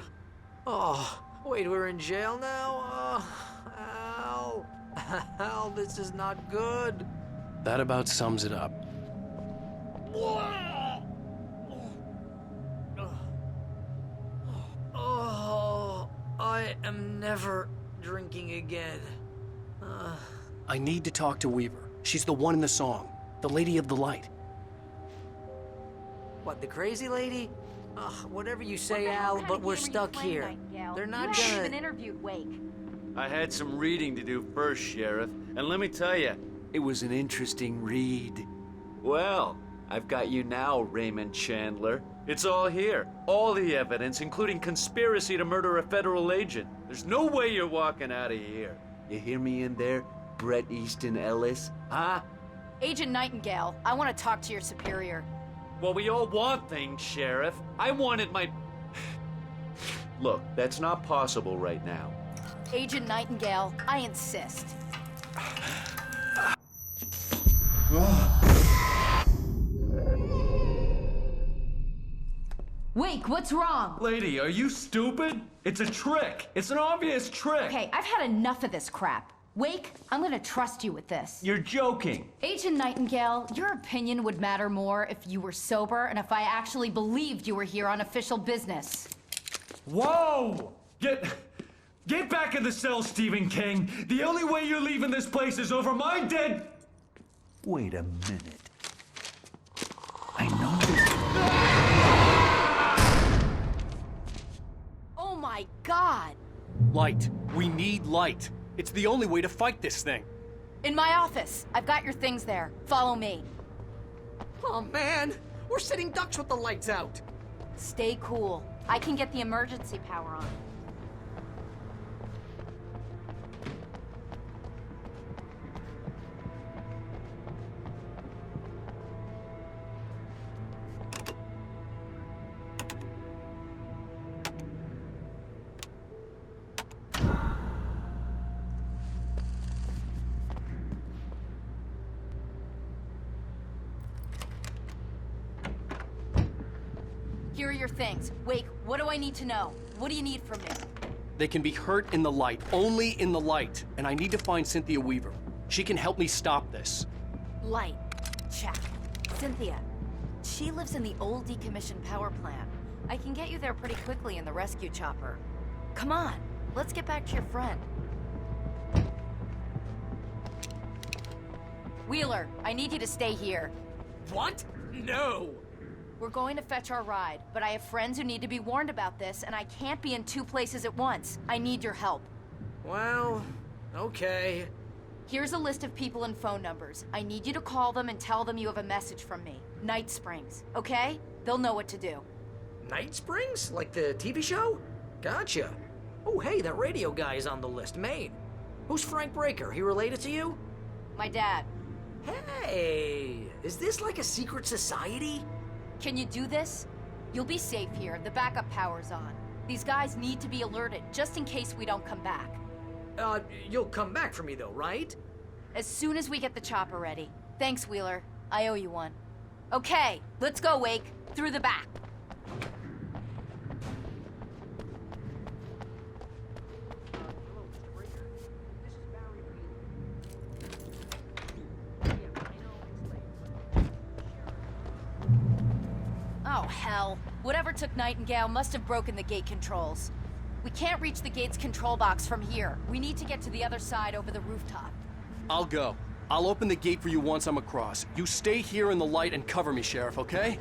Oh, wait, we're in jail now? Al. Al, this is not good. That about sums it up. Oh, I am never drinking again. I need to talk to Weaver. She's the one in the song. The Lady of the Light. What, the crazy lady? Whatever you say, Al, but we're stuck here. They're not You haven't gonna... even interviewed Wake. I had some reading to do first, Sheriff, and let me tell you, it was an interesting read. Well, I've got you now, Raymond Chandler. It's all here. All the evidence, including conspiracy to murder a federal agent. There's no way you're walking out of here. You hear me in there, Bret Easton Ellis? Huh? Agent Nightingale, I want to talk to your superior. Well, we all want things, Sheriff. I wanted my... Look, that's not possible right now. Agent Nightingale, I insist. Wake, what's wrong? Lady, are you stupid? It's a trick. It's an obvious trick. Okay, I've had enough of this crap. Wake, I'm gonna trust you with this. You're joking. Agent Nightingale, your opinion would matter more if you were sober and if I actually believed you were here on official business. Whoa! Get back in the cell, Stephen King. The only way you're leaving this place is over my dead... Wait a minute. I know Oh my God! Light. We need light. It's the only way to fight this thing. In my office. I've got your things there. Follow me. Oh, man! We're sitting ducks with the lights out. Stay cool. I can get the emergency power on. Here are your things. Wake, what do I need to know? What do you need from me? They can be hurt in the light, only in the light. And I need to find Cynthia Weaver. She can help me stop this. Light. Check. Cynthia. She lives in the old decommissioned power plant. I can get you there pretty quickly in the rescue chopper. Come on, let's get back to your friend. Wheeler, I need you to stay here. What? No! We're going to fetch our ride, but I have friends who need to be warned about this, and I can't be in two places at once. I need your help. Well, okay. Here's a list of people and phone numbers. I need you to call them and tell them you have a message from me. Night Springs, okay? They'll know what to do. Night Springs? Like the TV show? Gotcha. Oh, hey, that radio guy is on the list, Maine. Who's Frank Breaker? He related to you? My dad. Hey, is this like a secret society? Can you do this? You'll be safe here. The backup power's on. These guys need to be alerted, just in case we don't come back. You'll come back for me though, right? As soon as we get the chopper ready. Thanks, Wheeler. I owe you one. Okay, let's go, Wake. Through the back. Oh, hell. Whatever took Nightingale must have broken the gate controls. We can't reach the gate's control box from here. We need to get to the other side over the rooftop. I'll go. I'll open the gate for you once I'm across. You stay here in the light and cover me, Sheriff, okay?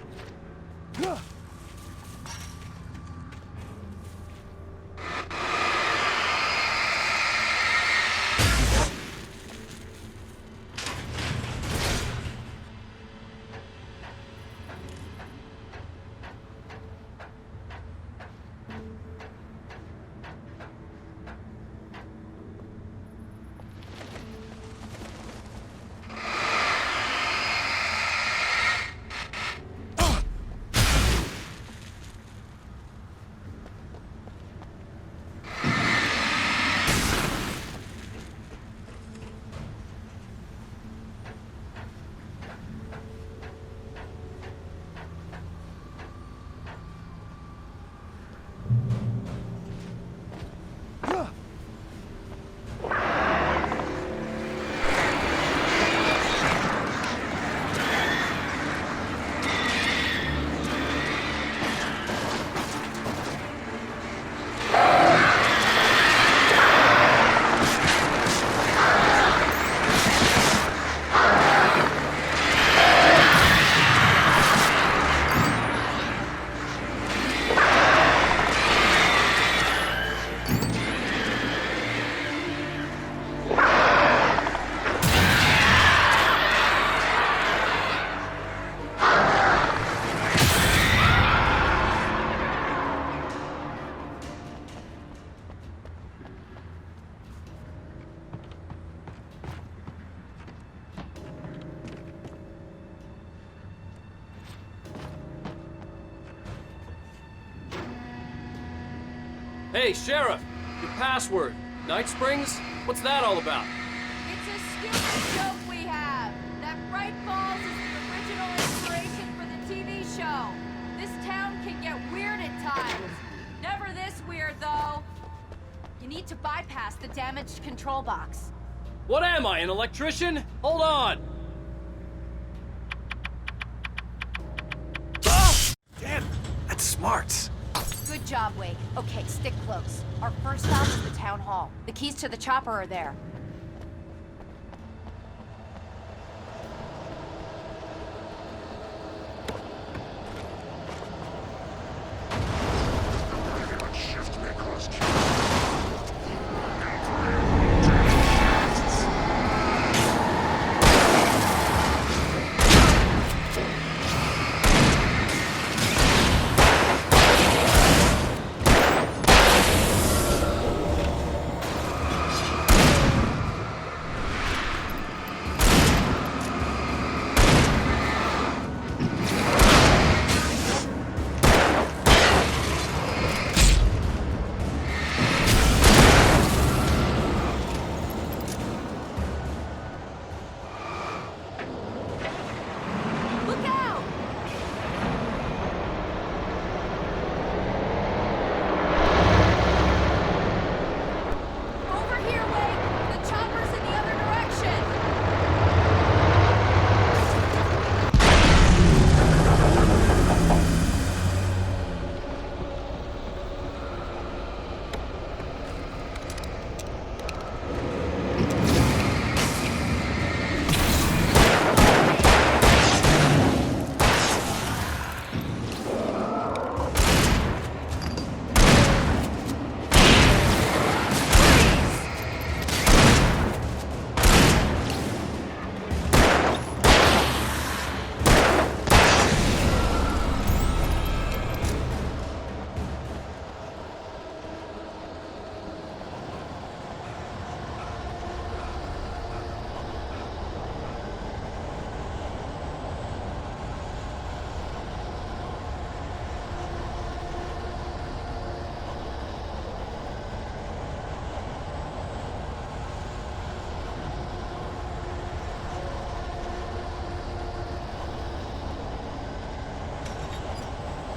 Hey, Sheriff! Your password. Night Springs? What's that all about? It's a stupid joke we have. That Bright Falls is the original inspiration for the TV show. This town can get weird at times. Never this weird, though. You need to bypass the damaged control box. What am I, an electrician? Hold on! Oh! Damn, that's smart. Good job, Wake. Okay, stick close. Our first stop is the town hall. The keys to the chopper are there.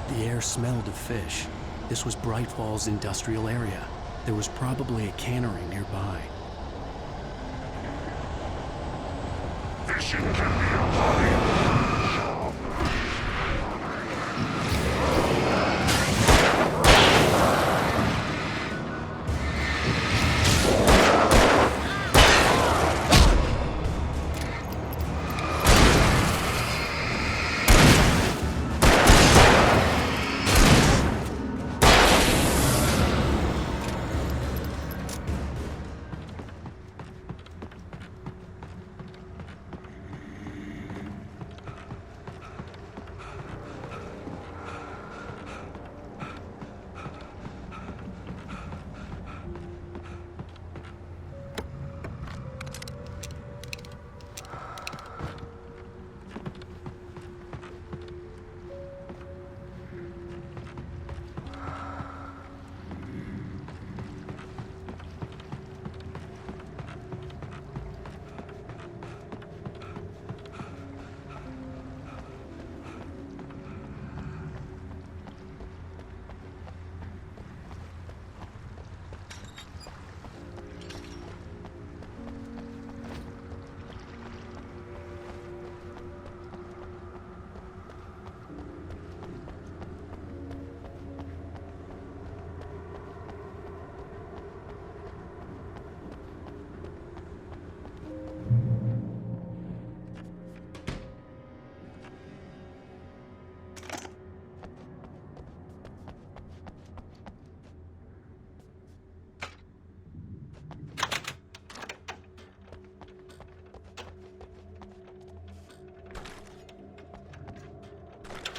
The air smelled of fish. This was Bright Falls industrial area. There was probably a cannery nearby. Fishing can be a hobby.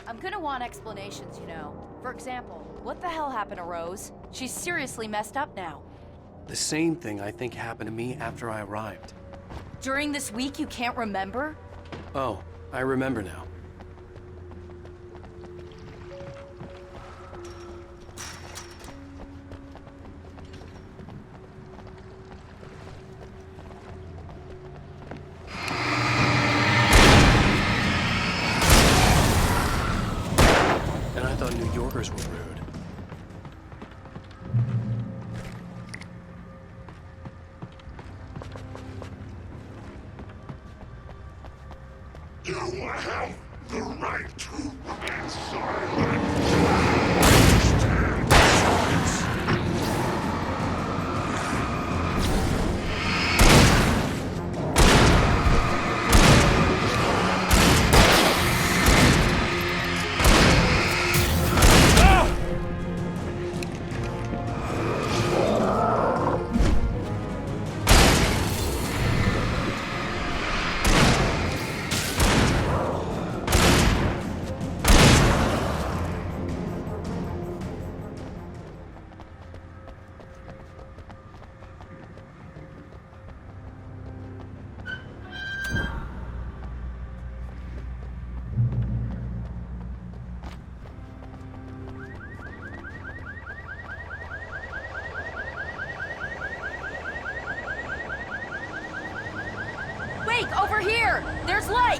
I'm gonna want explanations, you know. For example, what the hell happened to Rose? She's seriously messed up now. The same thing I think happened to me after I arrived. During this week, you can't remember? Oh, I remember now. have the right to remain silent. Wake, over here! There's light!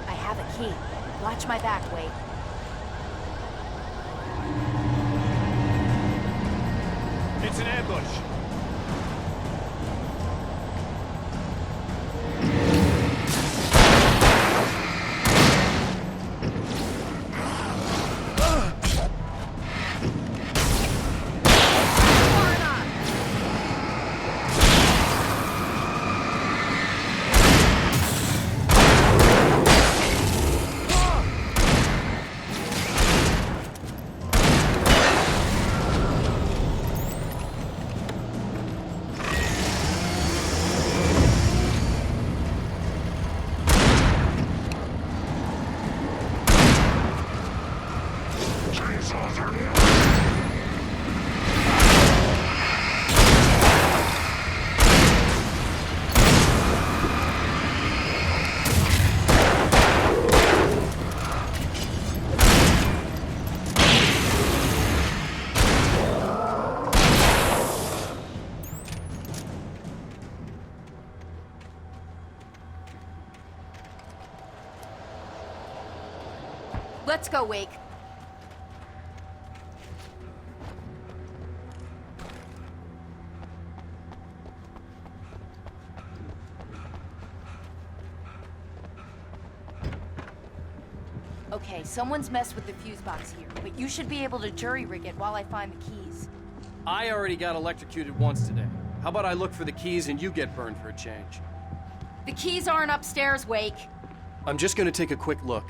I have a key. Watch my back, Wake. It's an ambush. Let's go, Wake. Okay, someone's messed with the fuse box here, but you should be able to jury-rig it while I find the keys. I already got electrocuted once today. How about I look for the keys and you get burned for a change? The keys aren't upstairs, Wake. I'm just gonna take a quick look.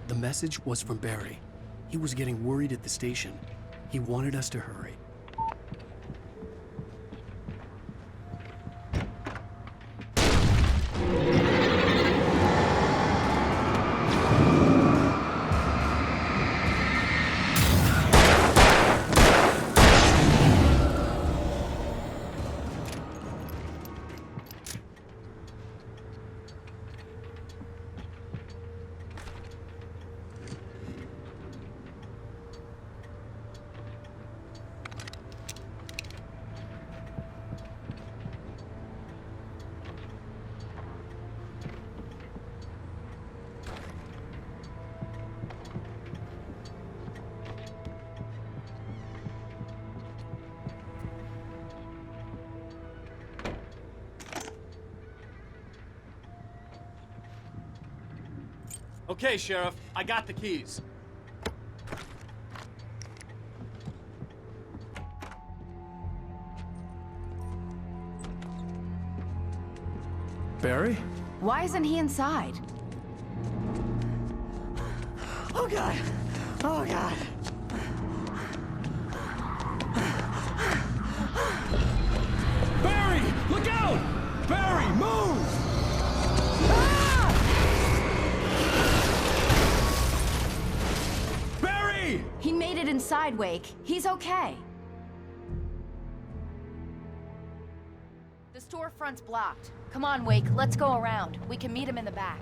The message was from Barry. He was getting worried at the station. He wanted us to hurry. Okay, Sheriff, I got the keys. Barry? Why isn't he inside? Oh god! Oh god! Barry! Look out! Barry, move! Barry! He made it inside, Wake. He's okay. The storefront's blocked. Come on, Wake, let's go around. We can meet him in the back.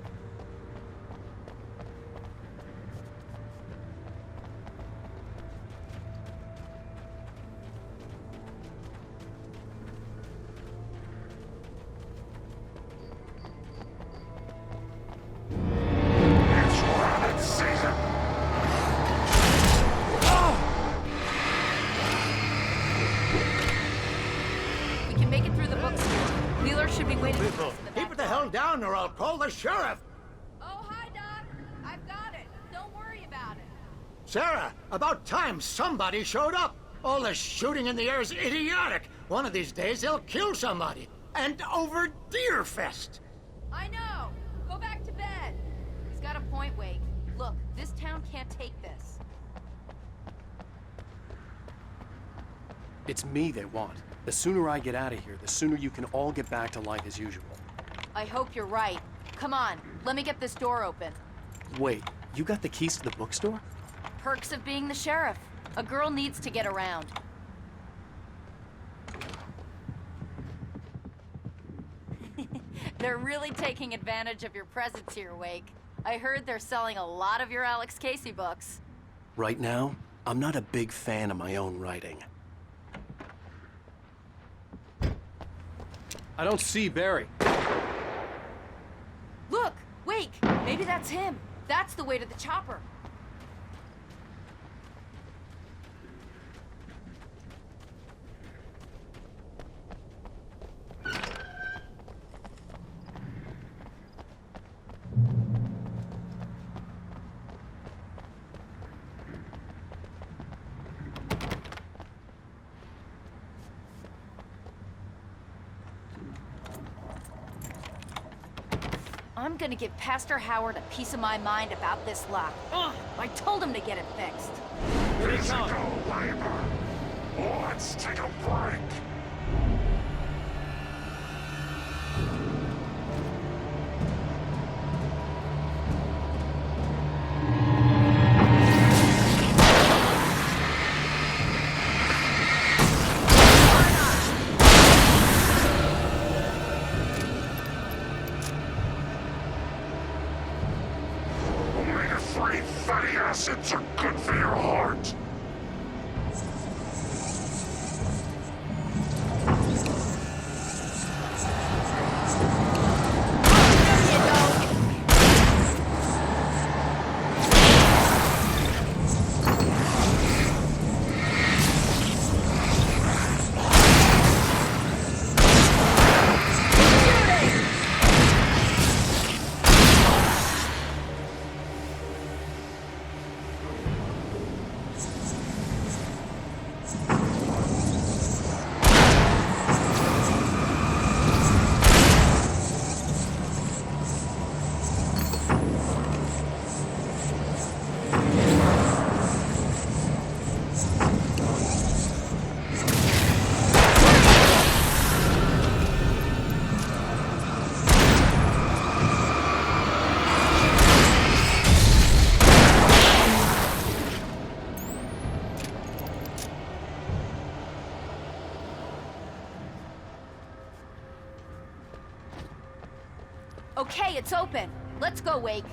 We can make it through the bookstore. Wheeler should be waiting for us in the back. Keep it the hell down or I'll call the sheriff. Oh, hi, Doc. I've got it. Don't worry about it. Sarah, about time somebody showed up. All the shooting in the air is idiotic. One of these days they'll kill somebody. And over Deerfest. I know. Go back to bed. He's got a point, Wake. Look, this town can't take this. It's me they want. The sooner I get out of here, the sooner you can all get back to life as usual. I hope you're right. Come on, let me get this door open. Wait, you got the keys to the bookstore? Perks of being the sheriff. A girl needs to get around. They're really taking advantage of your presence here, Wake. I heard they're selling a lot of your Alex Casey books. Right now, I'm not a big fan of my own writing. I don't see Barry. Look! Wake! Maybe that's him. That's the way to the chopper. I'm gonna give Pastor Howard a piece of my mind about this lock. Ugh, I told him to get it fixed. Physical labor. Let's take a break. Omega-3 fatty acids are good for your heart. Okay, it's open. Let's go, Wake.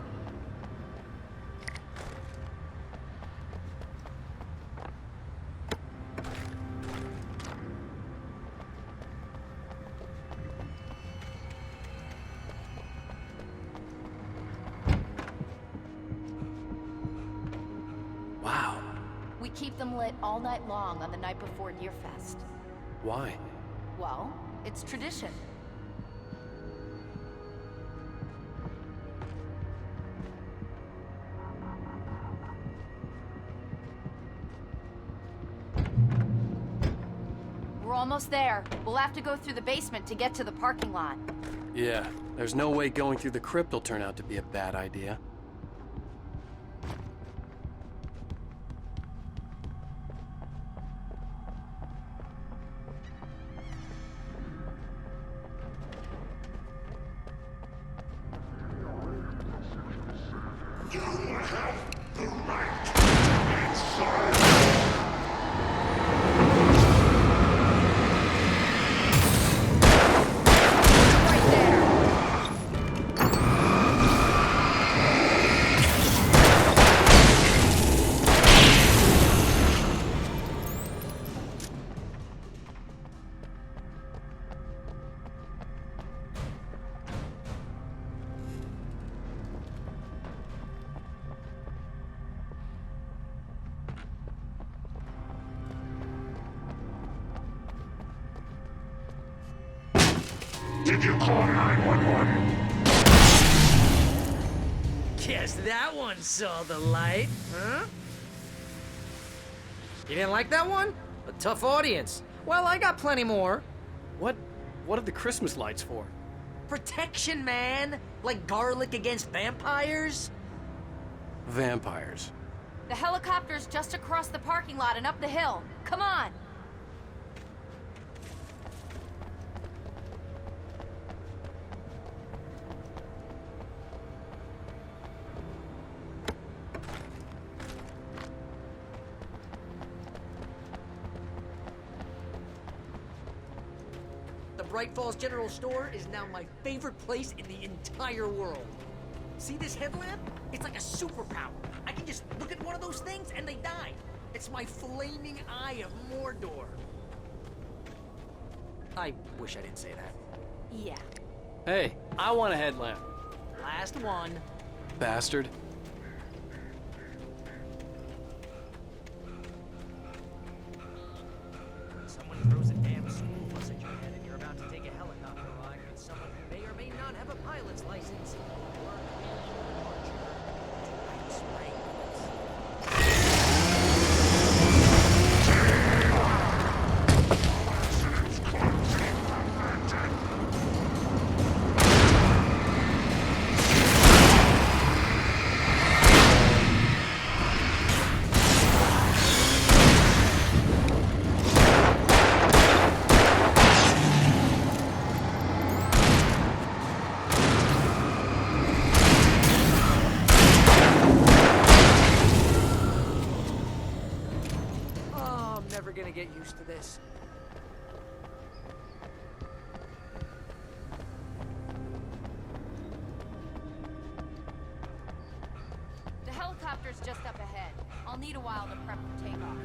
Wow. We keep them lit all night long on the night before Deerfest. Why? Well, it's tradition. We're almost there. We'll have to go through the basement to get to the parking lot. Yeah, there's no way going through the crypt will turn out to be a bad idea. Did you call 911? Guess that one saw the light, huh? You didn't like that one? A tough audience. Well, I got plenty more. What are the Christmas lights for? Protection, man. Like garlic against vampires. Vampires. The helicopter's just across the parking lot and up the hill. Come on! The Bright Falls General Store is now my favorite place in the entire world. See this headlamp? It's like a superpower. I can just look at one of those things and they die. It's my flaming eye of Mordor. I wish I didn't say that. Yeah. Hey, I want a headlamp. Last one. Bastard. Someone throws a damn school bus at your head and you're about to take a helicopter ride with someone who may or may not have a pilot's license. Or to spray bullets. Never gonna get used to this. The helicopter's just up ahead. I'll need a while to prep for takeoff.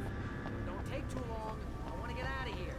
Don't take too long. I want to get out of here.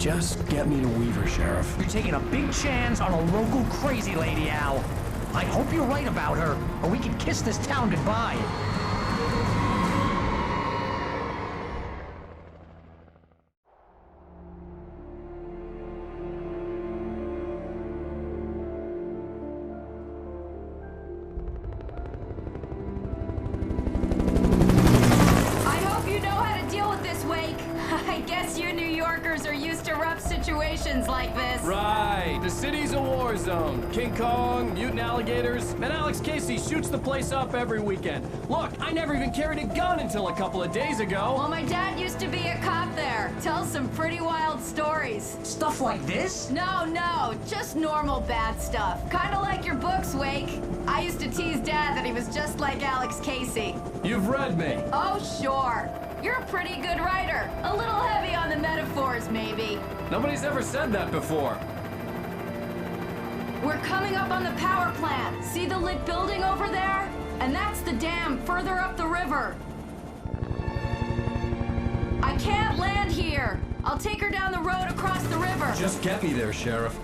Just get me to Weaver, Sheriff. You're taking a big chance on a local crazy lady, Al. I hope you're right about her, or we can kiss this town goodbye. Like this. Right. The city's a war zone. King Kong, mutant alligators, and Alex Casey shoots the place up every weekend. Look, I never even carried a gun until a couple of days ago. Well, my dad used to be a cop there. Tells some pretty wild stories. Stuff like this? No, just normal bad stuff. Kinda like your books, Wake. I used to tease Dad that he was just like Alex Casey. You've read me. Oh, sure. You're a pretty good writer. A little heavy on the metaphors, maybe. Nobody's ever said that before. We're coming up on the power plant. See the lit building over there? And that's the dam further up the river. I can't land here. I'll take her down the road across the river. Just get me there, Sheriff.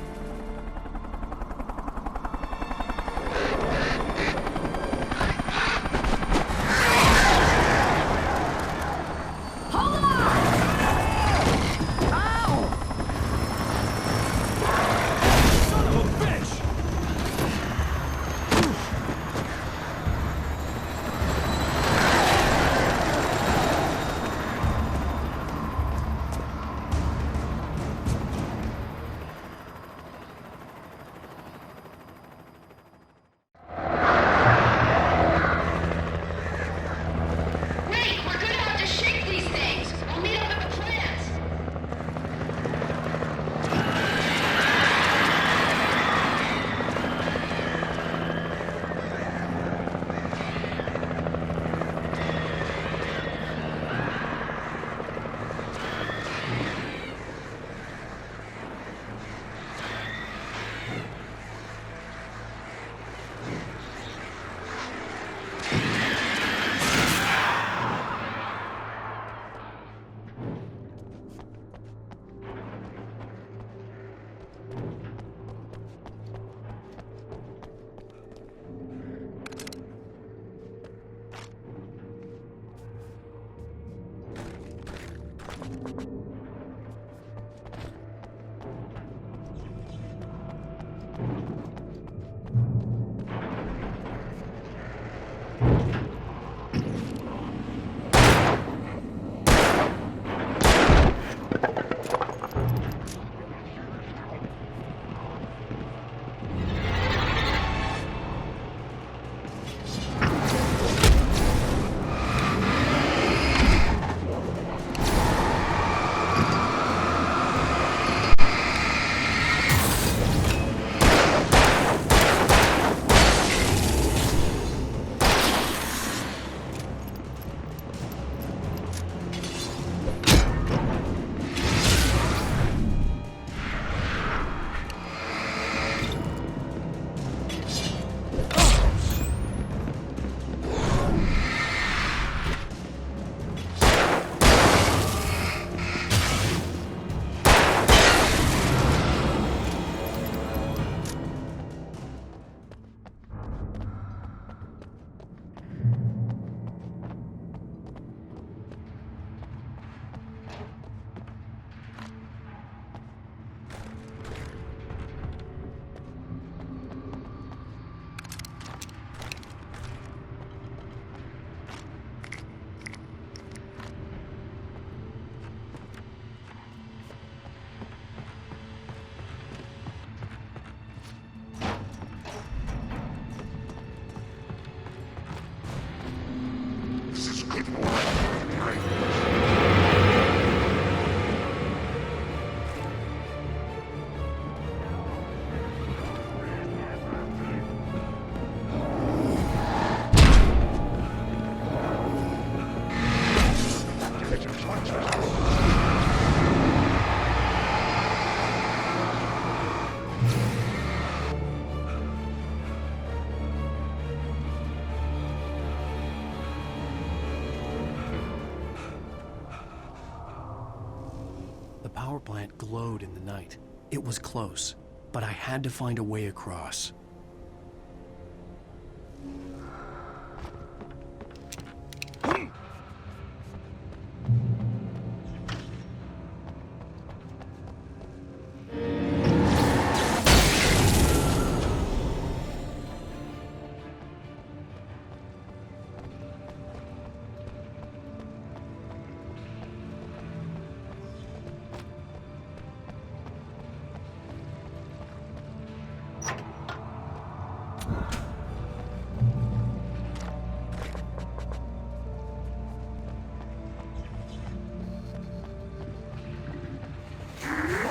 power plant glowed in the night. It was close, but I had to find a way across.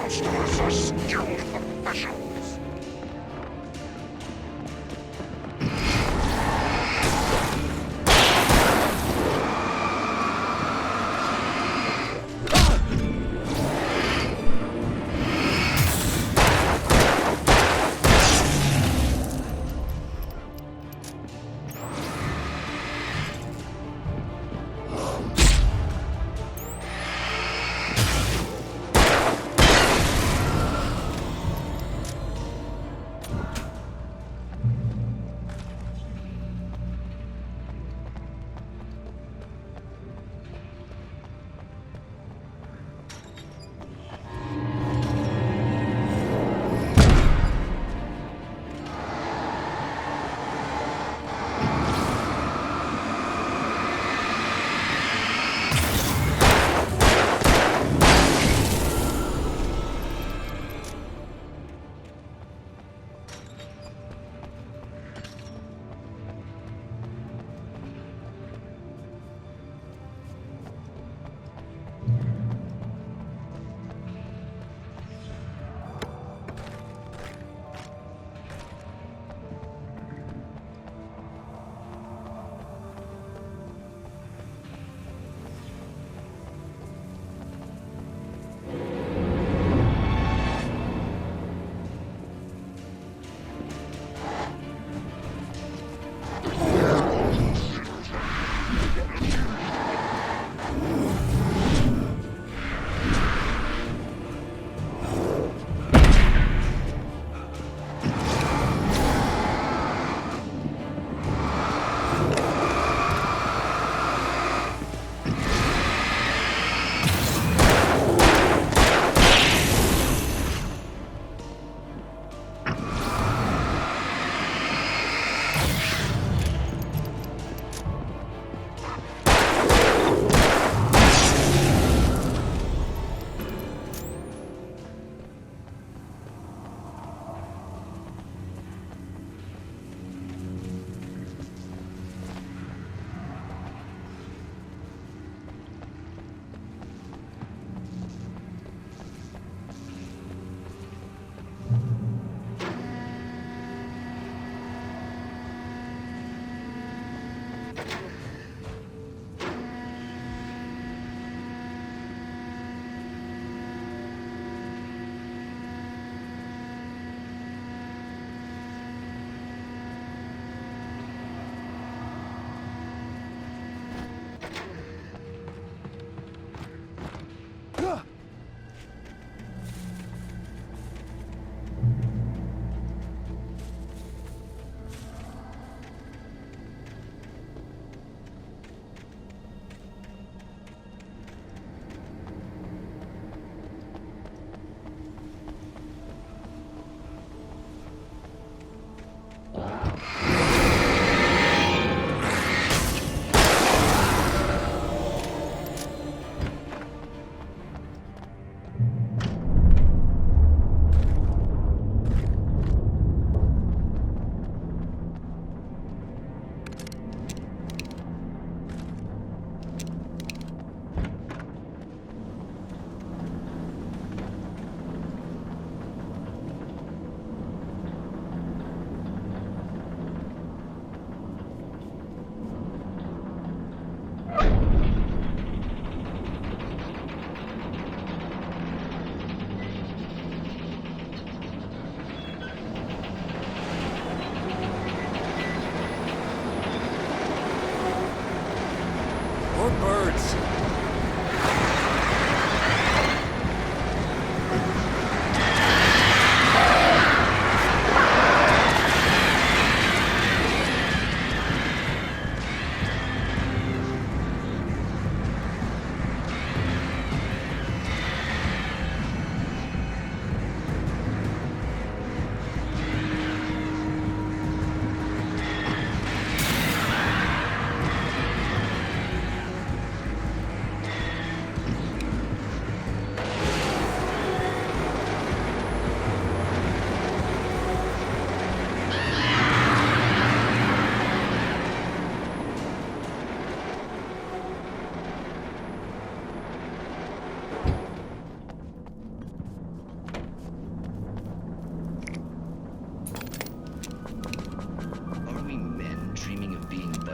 Monsters are skilled professionals. More birds.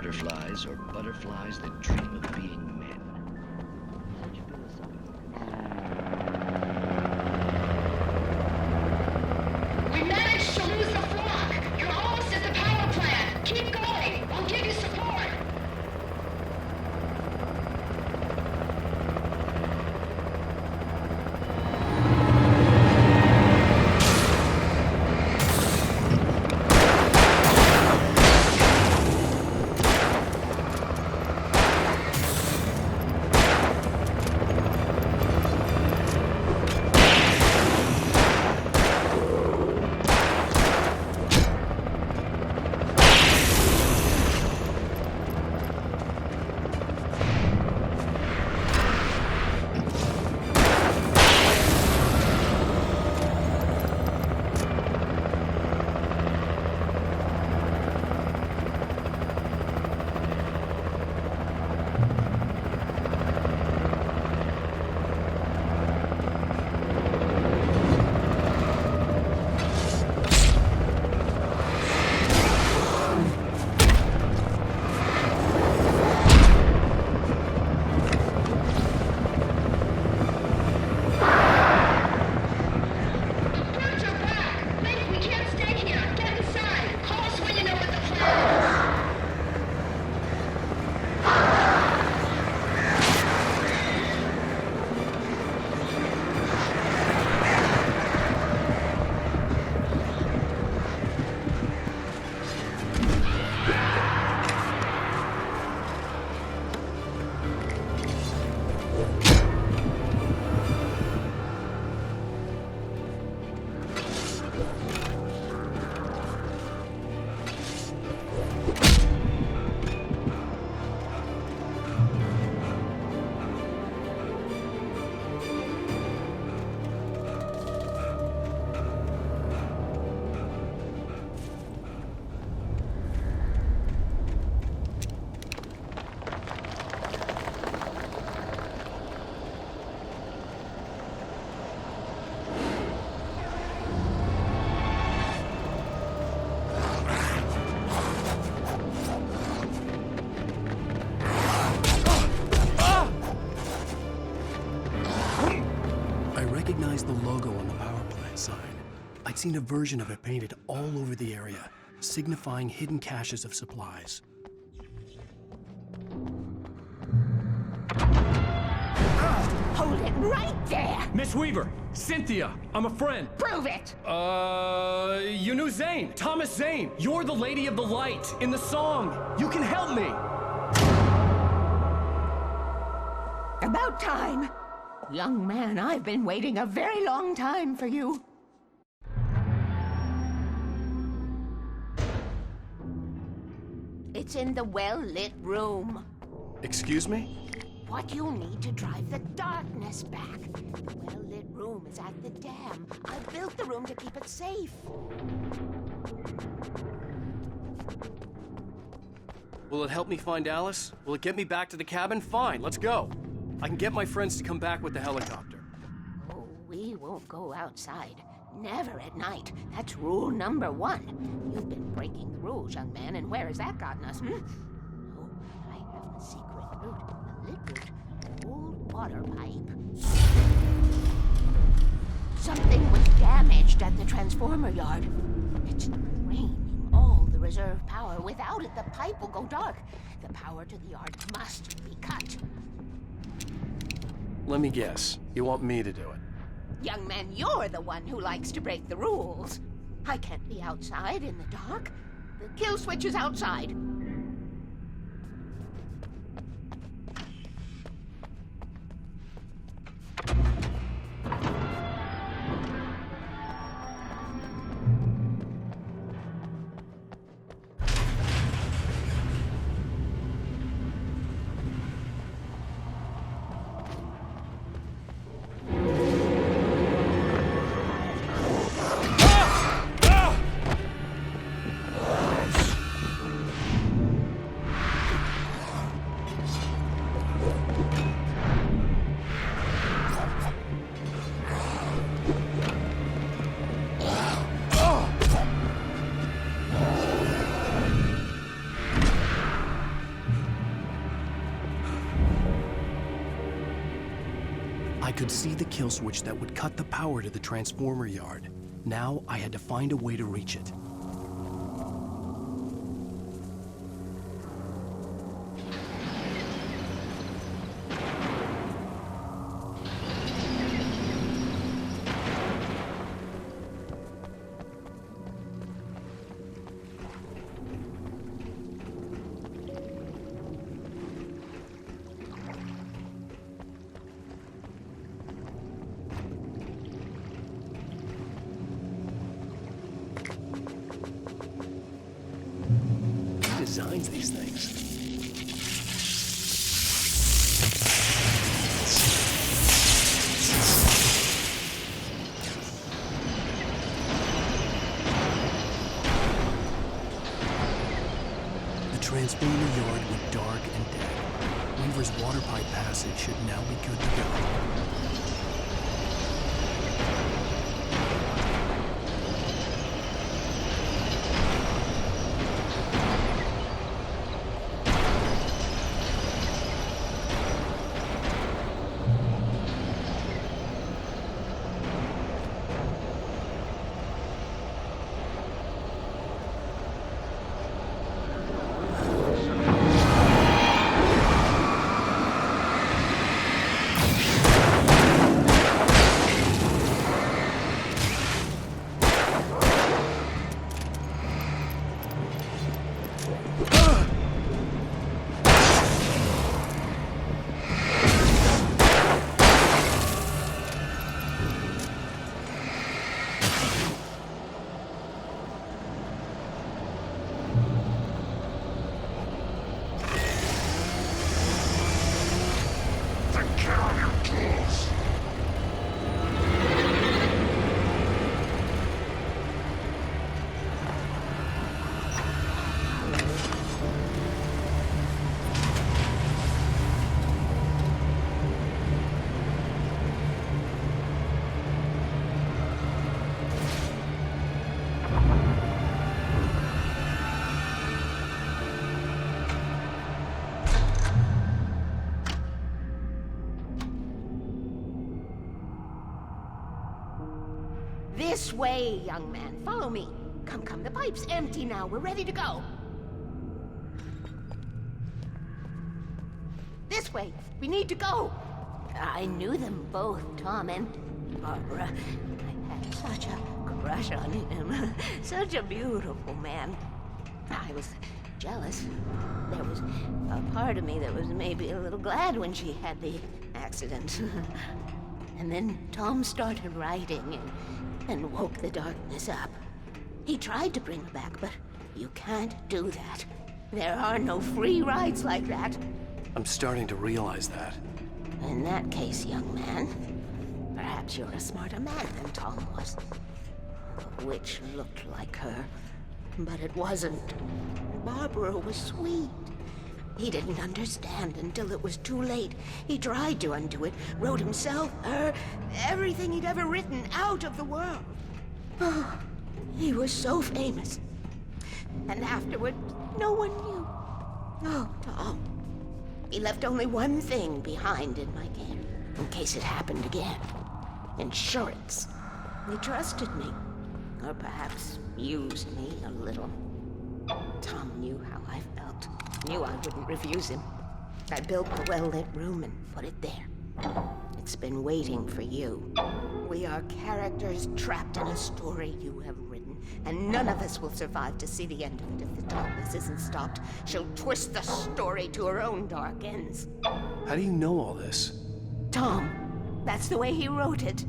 butterflies or butterflies that dream of being men. We managed to lose the flock! You're almost at the power plant! Keep going! I'll give you support! The logo on the power plant sign. I'd seen a version of it painted all over the area, signifying hidden caches of supplies. Hold it right there! Miss Weaver! Cynthia! I'm a friend! Prove it! You knew Zane! Thomas Zane! You're the Lady of the Light in the song! You can help me! About time! Young man, I've been waiting a very long time for you. It's in the well-lit room. Excuse me? What you need to drive the darkness back. The well-lit room is at the dam. I built the room to keep it safe. Will it help me find Alice? Will it get me back to the cabin? Fine, let's go. I can get my friends to come back with the helicopter. Oh, we won't go outside. Never at night. That's rule number 1. You've been breaking the rules, young man, and where has that gotten us, Oh, I have a secret route. A lit route. An old water pipe. Something was damaged at the transformer yard. It's draining all the reserve power. Without it, the pipe will go dark. The power to the yard must be cut. Let me guess. You want me to do it? Young man, you're the one who likes to break the rules. I can't be outside in the dark. The kill switch is outside. I could see the kill switch that would cut the power to the transformer yard. Now I had to find a way to reach it. Designs these things. The transformer yard went dark and dead. Weaver's water pipe passage should now be good to go. This way, young man. Follow me. Come, come. The pipe's empty now. We're ready to go. This way. We need to go. I knew them both, Tom and Barbara. I had such a crush on him. Such a beautiful man. I was jealous. There was a part of me that was maybe a little glad when she had the accident. And then Tom started writing and woke the darkness up. He tried to bring her back, but you can't do that. There are no free rides like that. I'm starting to realize that. In that case, young man, perhaps you're a smarter man than Tom was. The witch looked like her, but it wasn't. Barbara was sweet. He didn't understand until it was too late. He tried to undo it, wrote himself, her, everything he'd ever written out of the world. Oh, he was so famous. And afterward, no one knew. Oh, Tom. He left only one thing behind in my game, in case it happened again. Insurance. He trusted me. Or perhaps used me a little. Tom knew how I felt. Knew I wouldn't refuse him. I built the well-lit room and put it there. It's been waiting for you. We are characters trapped in a story you have written, and none of us will survive to see the end of it if the darkness isn't stopped. She'll twist the story to her own dark ends. How do you know all this? Tom, that's the way he wrote it.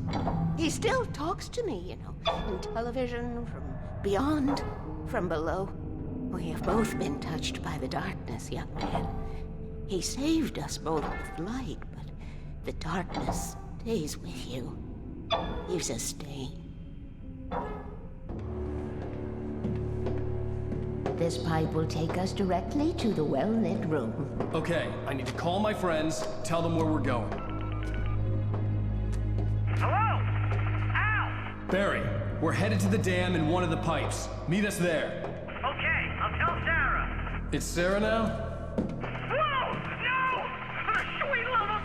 He still talks to me, you know, in television, from beyond, from below. We have both been touched by the darkness, young man. He saved us both with light, but the darkness stays with you. Leaves a stain. This pipe will take us directly to the well-lit room. Okay, I need to call my friends, tell them where we're going. Hello? Al! Barry, we're headed to the dam in one of the pipes. Meet us there. Okay, I'll tell Sarah. It's Sarah now? Whoa! No! For the sweet love of...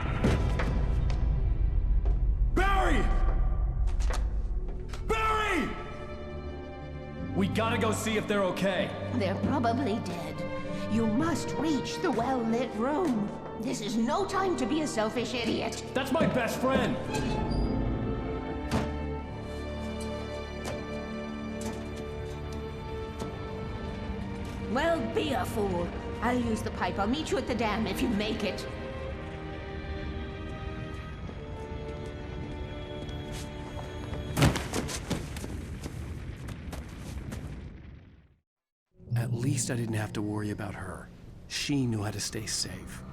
We gotta go see if they're okay. They're probably dead. You must reach the well-lit room. This is no time to be a selfish idiot. That's my best friend. Well, be a fool. I'll use the pipe. I'll meet you at the dam if you make it. At least I didn't have to worry about her. She knew how to stay safe.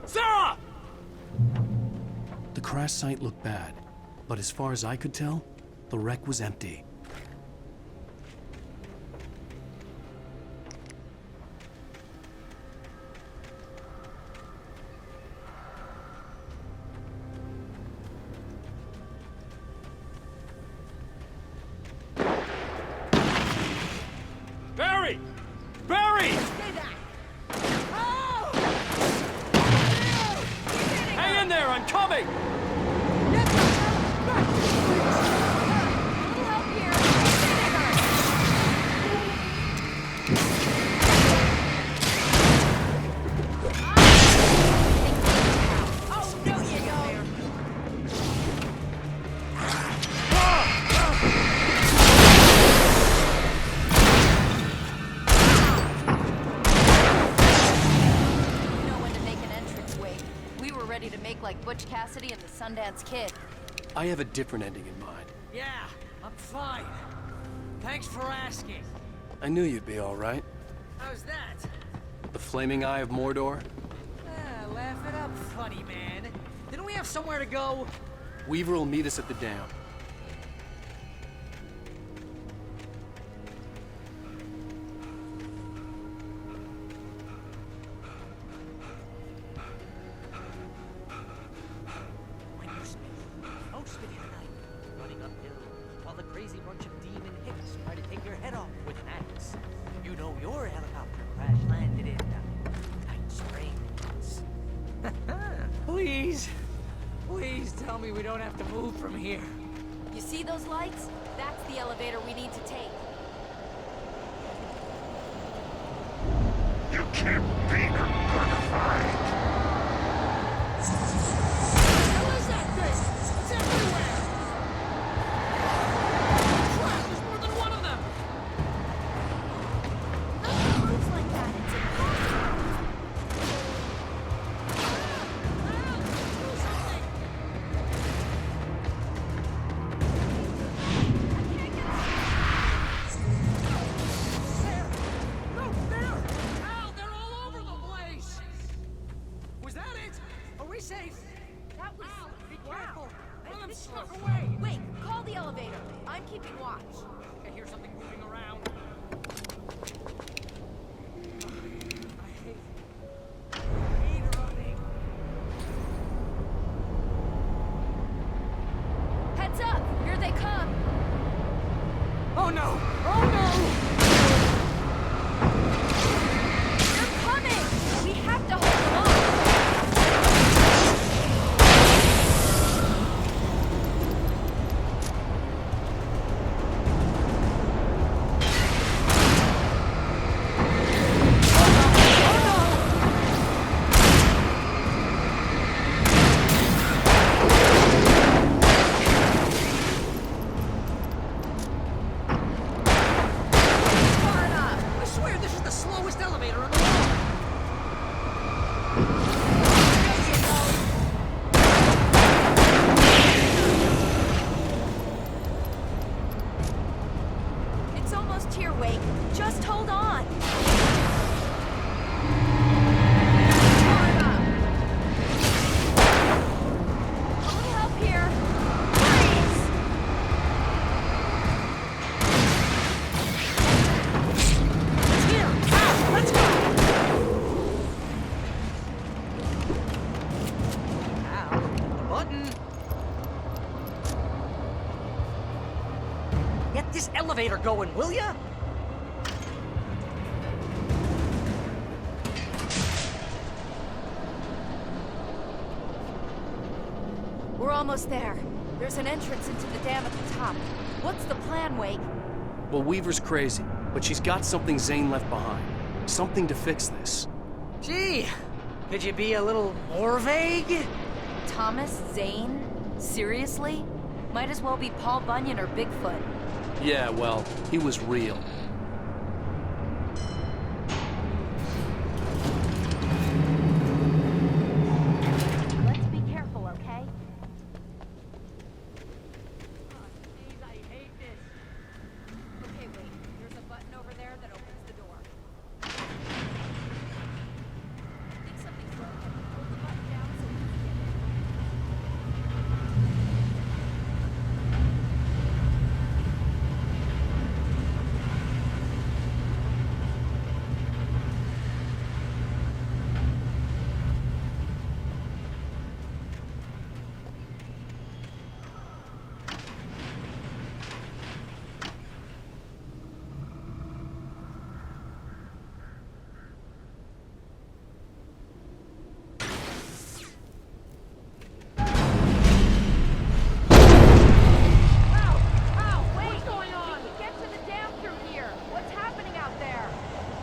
Sarah! The crash site looked bad, but as far as I could tell, the wreck was empty. Barry! Barry! Hang in there, I'm coming! Like Butch Cassidy and the Sundance Kid. I have a different ending in mind. Yeah, I'm fine. Thanks for asking. I knew you'd be all right. How's that? The flaming eye of Mordor? Laugh it up, funny man. Didn't we have somewhere to go? Weaver will meet us at the dam. Please tell me we don't have to move from here. You see those lights? That's the elevator we need to take. You can't beat a good fight. What is that thing? It's everywhere! Crap, there's more than one of them! Nothing moves like that. It's impossible. I'm keeping watch. I hear something moving around. Heads up! Here they come! Oh no! Oh no! They're coming! We have to hold them off! Get this elevator going, will ya? We're almost there. There's an entrance into the dam at the top. What's the plan, Wake? Well, Weaver's crazy, but she's got something Zane left behind. Something to fix this. Gee, could you be a little more vague? Thomas Zane? Seriously? Might as well be Paul Bunyan or Bigfoot. Yeah, well, he was real. Let's be careful, okay? Jeez, I hate this. Okay, wait. There's a button over there that opens the door. I think something's broken. Hold the button down so we can get in.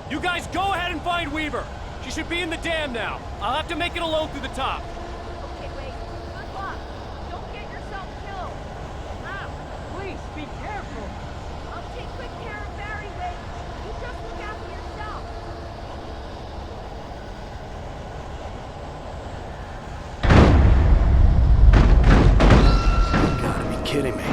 You guys go ahead and find Weaver. She should be in the dam now. I'll have to make it alone through the top. Okay, wait. Good luck. Don't get yourself killed. Ow! Please, be careful. I'll take good care of Barry, Wade. You just look after yourself. You gotta be kidding me.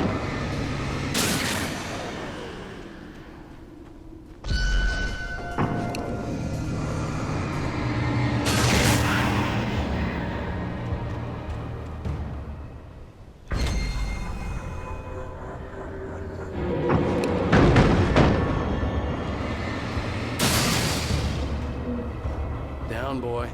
Down, boy.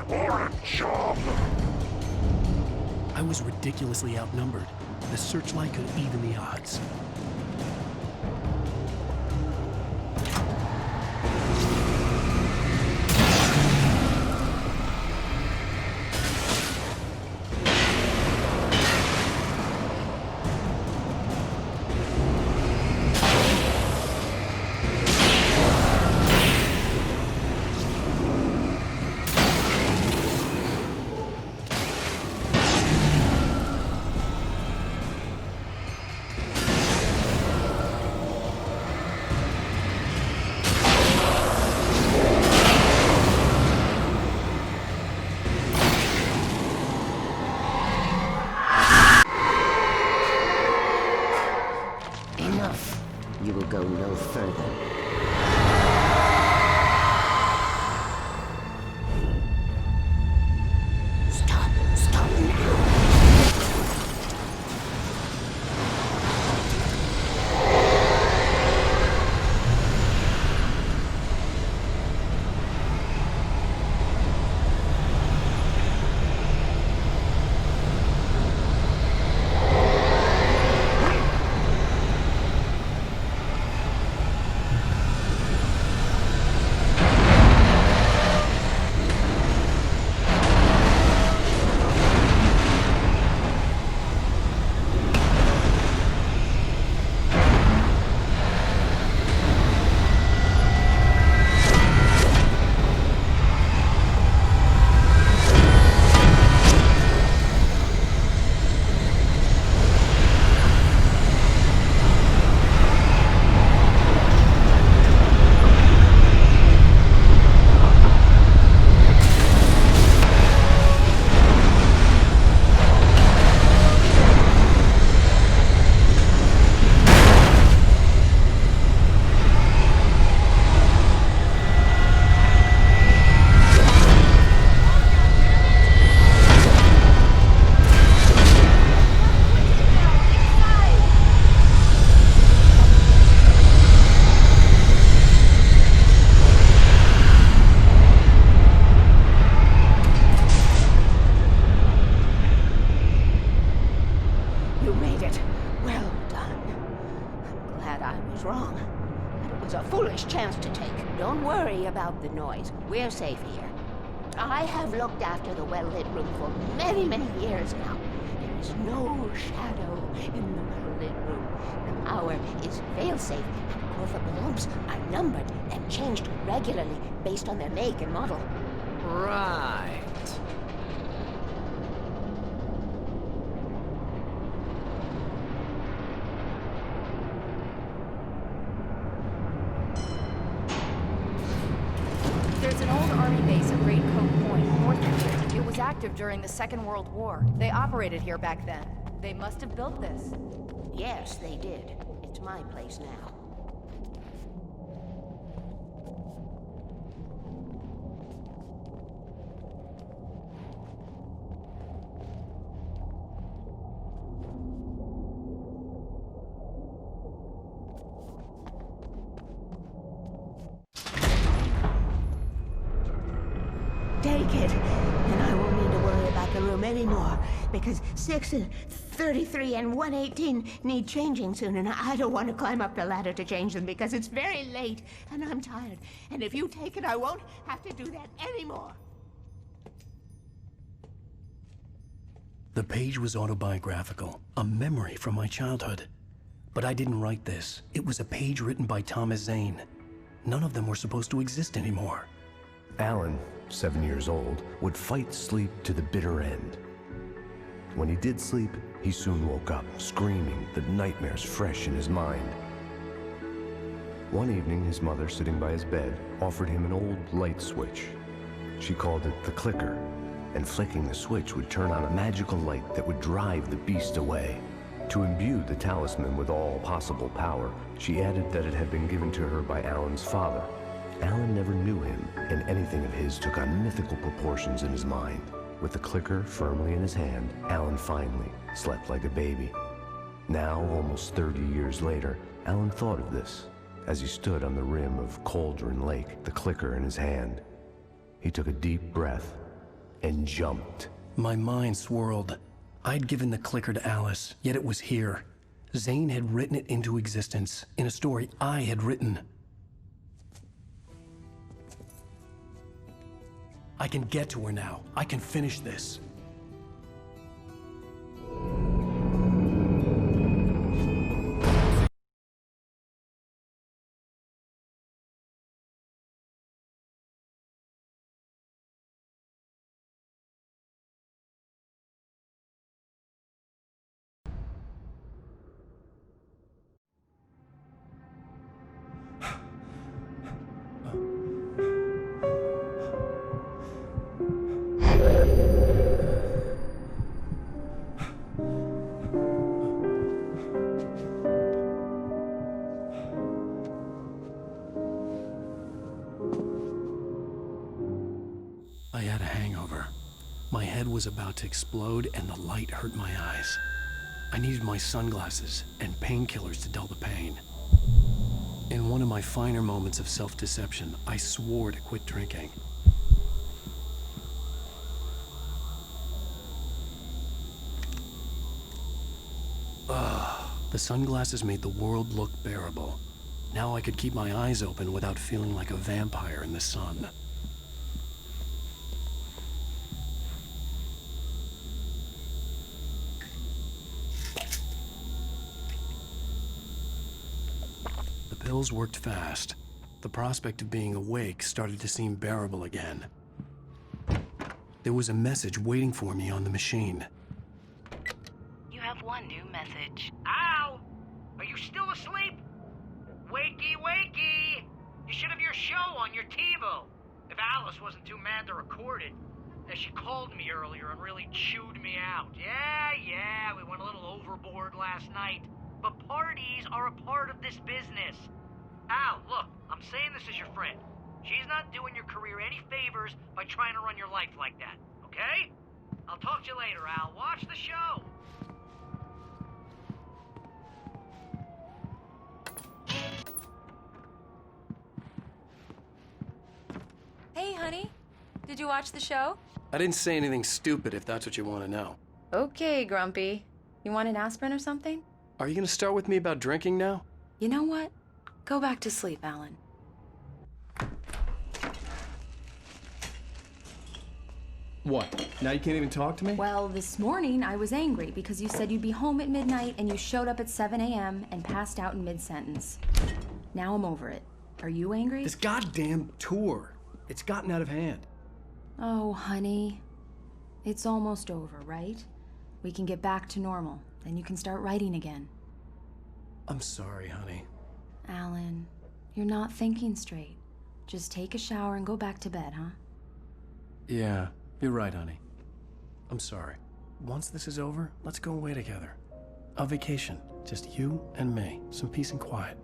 or a job. I was ridiculously outnumbered. The searchlight could even the odds. You will go no further. Stop now. About the noise. We're safe here. I have looked after the well-lit room for many, many years now. There is no shadow in the well-lit room. The power is fail-safe, and all the bulbs are numbered and changed regularly based on their make and model. Right. There's an old army base at Raincoat Point, north of here. It was active during the Second World War. They operated here back then. They must have built this. Yes, they did. It's my place now. Take it, and I won't need to worry about the room anymore, because 6 and 33 and 118 need changing soon, and I don't want to climb up the ladder to change them because it's very late, and I'm tired. And if you take it, I won't have to do that anymore. The page was autobiographical, a memory from my childhood. But I didn't write this. It was a page written by Thomas Zane. None of them were supposed to exist anymore. Alan, 7 years old, would fight sleep to the bitter end. When he did sleep, he soon woke up, screaming, the nightmares fresh in his mind. One evening, his mother, sitting by his bed, offered him an old light switch. She called it the clicker, and flicking the switch would turn on a magical light that would drive the beast away. To imbue the talisman with all possible power, she added that it had been given to her by Alan's father. Alan never knew him, and anything of his took on mythical proportions in his mind. With the clicker firmly in his hand, Alan finally slept like a baby. Now, almost 30 years later, Alan thought of this as he stood on the rim of Cauldron Lake, the clicker in his hand. He took a deep breath and jumped. My mind swirled. I'd given the clicker to Alice, yet it was here. Zane had written it into existence in a story I had written. I can get to her now. I can finish this. I had a hangover. My head was about to explode and the light hurt my eyes. I needed my sunglasses and painkillers to dull the pain. In one of my finer moments of self-deception, I swore to quit drinking. The sunglasses made the world look bearable. Now I could keep my eyes open without feeling like a vampire in the sun. The pills worked fast. The prospect of being awake started to seem bearable again. There was a message waiting for me on the machine. You have one new message. Al! Are you still asleep? Wakey, wakey! You should have your show on your TiVo. If Alice wasn't too mad to record it. As she called me earlier and really chewed me out. Yeah, we went a little overboard last night. But parties are a part of this business. Al, look, I'm saying this as your friend. She's not doing your career any favors by trying to run your life like that, okay? I'll talk to you later, Al. Watch the show. Hey, honey. Did you watch the show? I didn't say anything stupid if that's what you want to know. Okay, Grumpy. You want an aspirin or something? Are you going to start with me about drinking now? You know what? Go back to sleep, Alan. What? Now you can't even talk to me? Well, this morning I was angry because you said you'd be home at midnight and you showed up at 7 a.m. and passed out in mid-sentence. Now I'm over it. Are you angry? This goddamn tour. It's gotten out of hand. Oh, honey. It's almost over, right? We can get back to normal. Then you can start writing again. I'm sorry, honey. Alan, you're not thinking straight. Just take a shower and go back to bed, huh? Yeah, you're right, honey. I'm sorry. Once this is over, let's go away together. A vacation. Just you and me. Some peace and quiet.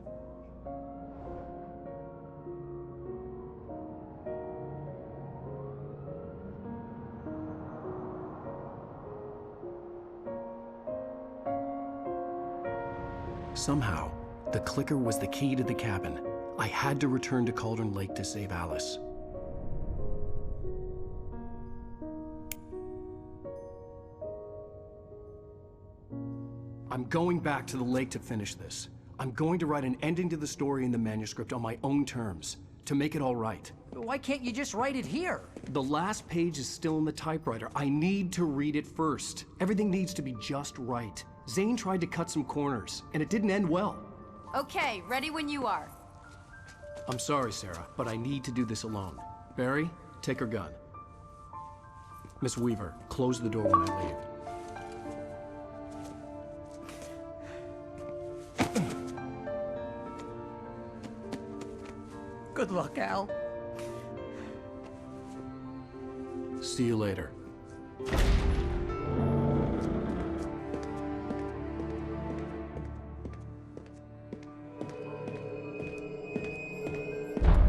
Somehow, the clicker was the key to the cabin. I had to return to Cauldron Lake to save Alice. I'm going back to the lake to finish this. I'm going to write an ending to the story in the manuscript on my own terms, to make it all right. Why can't you just write it here? The last page is still in the typewriter. I need to read it first. Everything needs to be just right. Zane tried to cut some corners, and it didn't end well. Okay, ready when you are. I'm sorry, Sarah, but I need to do this alone. Barry, take her gun. Miss Weaver, close the door when I leave. Good luck, Al. See you later.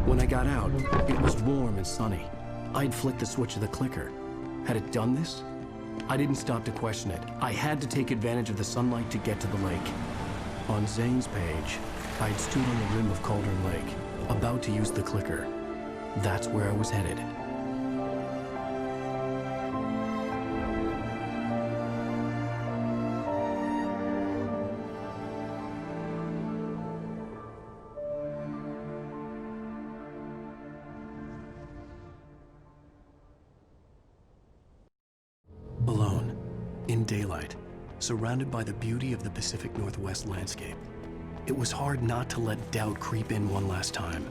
When I got out, it was warm and sunny. I'd flicked the switch of the clicker. Had it done this? I didn't stop to question it. I had to take advantage of the sunlight to get to the lake. On Zane's page, I'd stood on the rim of Cauldron Lake, about to use the clicker. That's where I was headed. in daylight, surrounded by the beauty of the Pacific Northwest landscape. It was hard not to let doubt creep in one last time.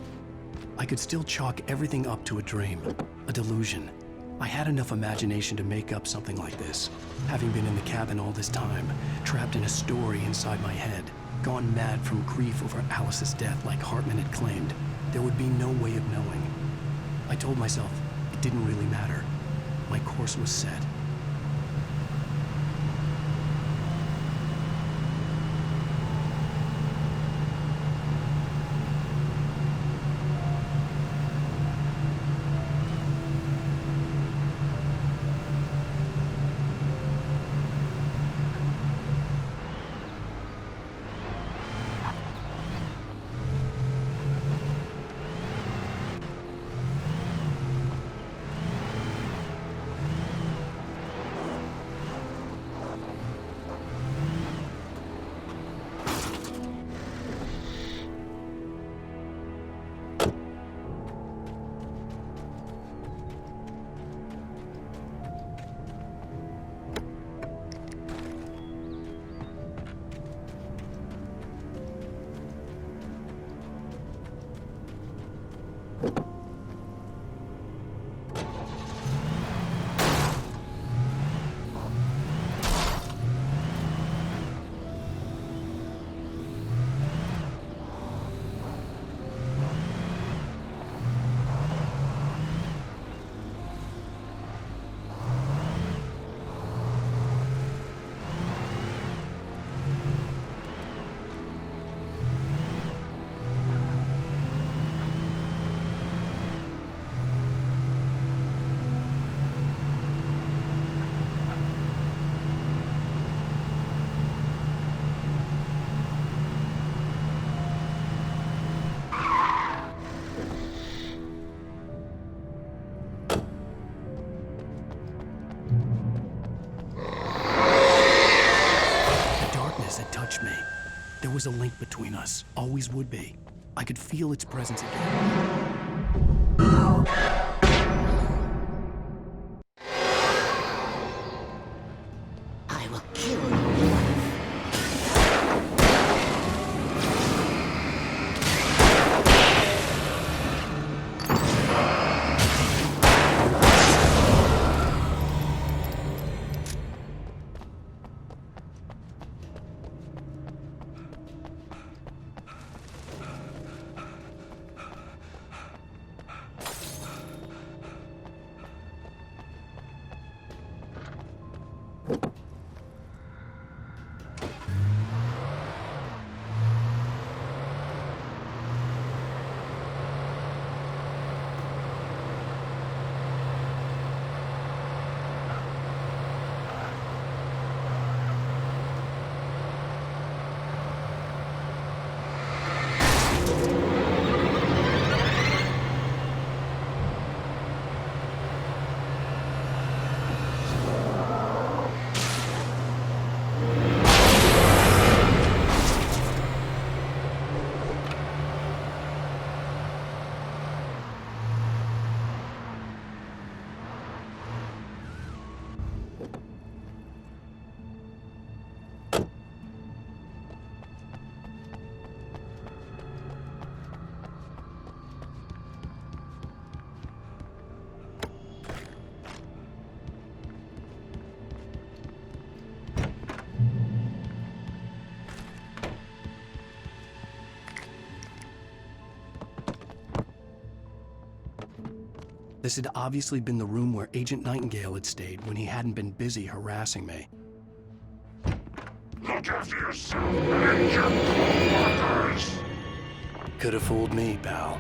I could still chalk everything up to a dream, a delusion. I had enough imagination to make up something like this, having been in the cabin all this time, trapped in a story inside my head, gone mad from grief over Alice's death like Hartman had claimed. There would be no way of knowing. I told myself it didn't really matter. My course was set. There was a link between us, always would be. I could feel its presence again. I will kill you. This had obviously been the room where Agent Nightingale had stayed when he hadn't been busy harassing me. Look after yourself and your co-workers! Could have fooled me, pal.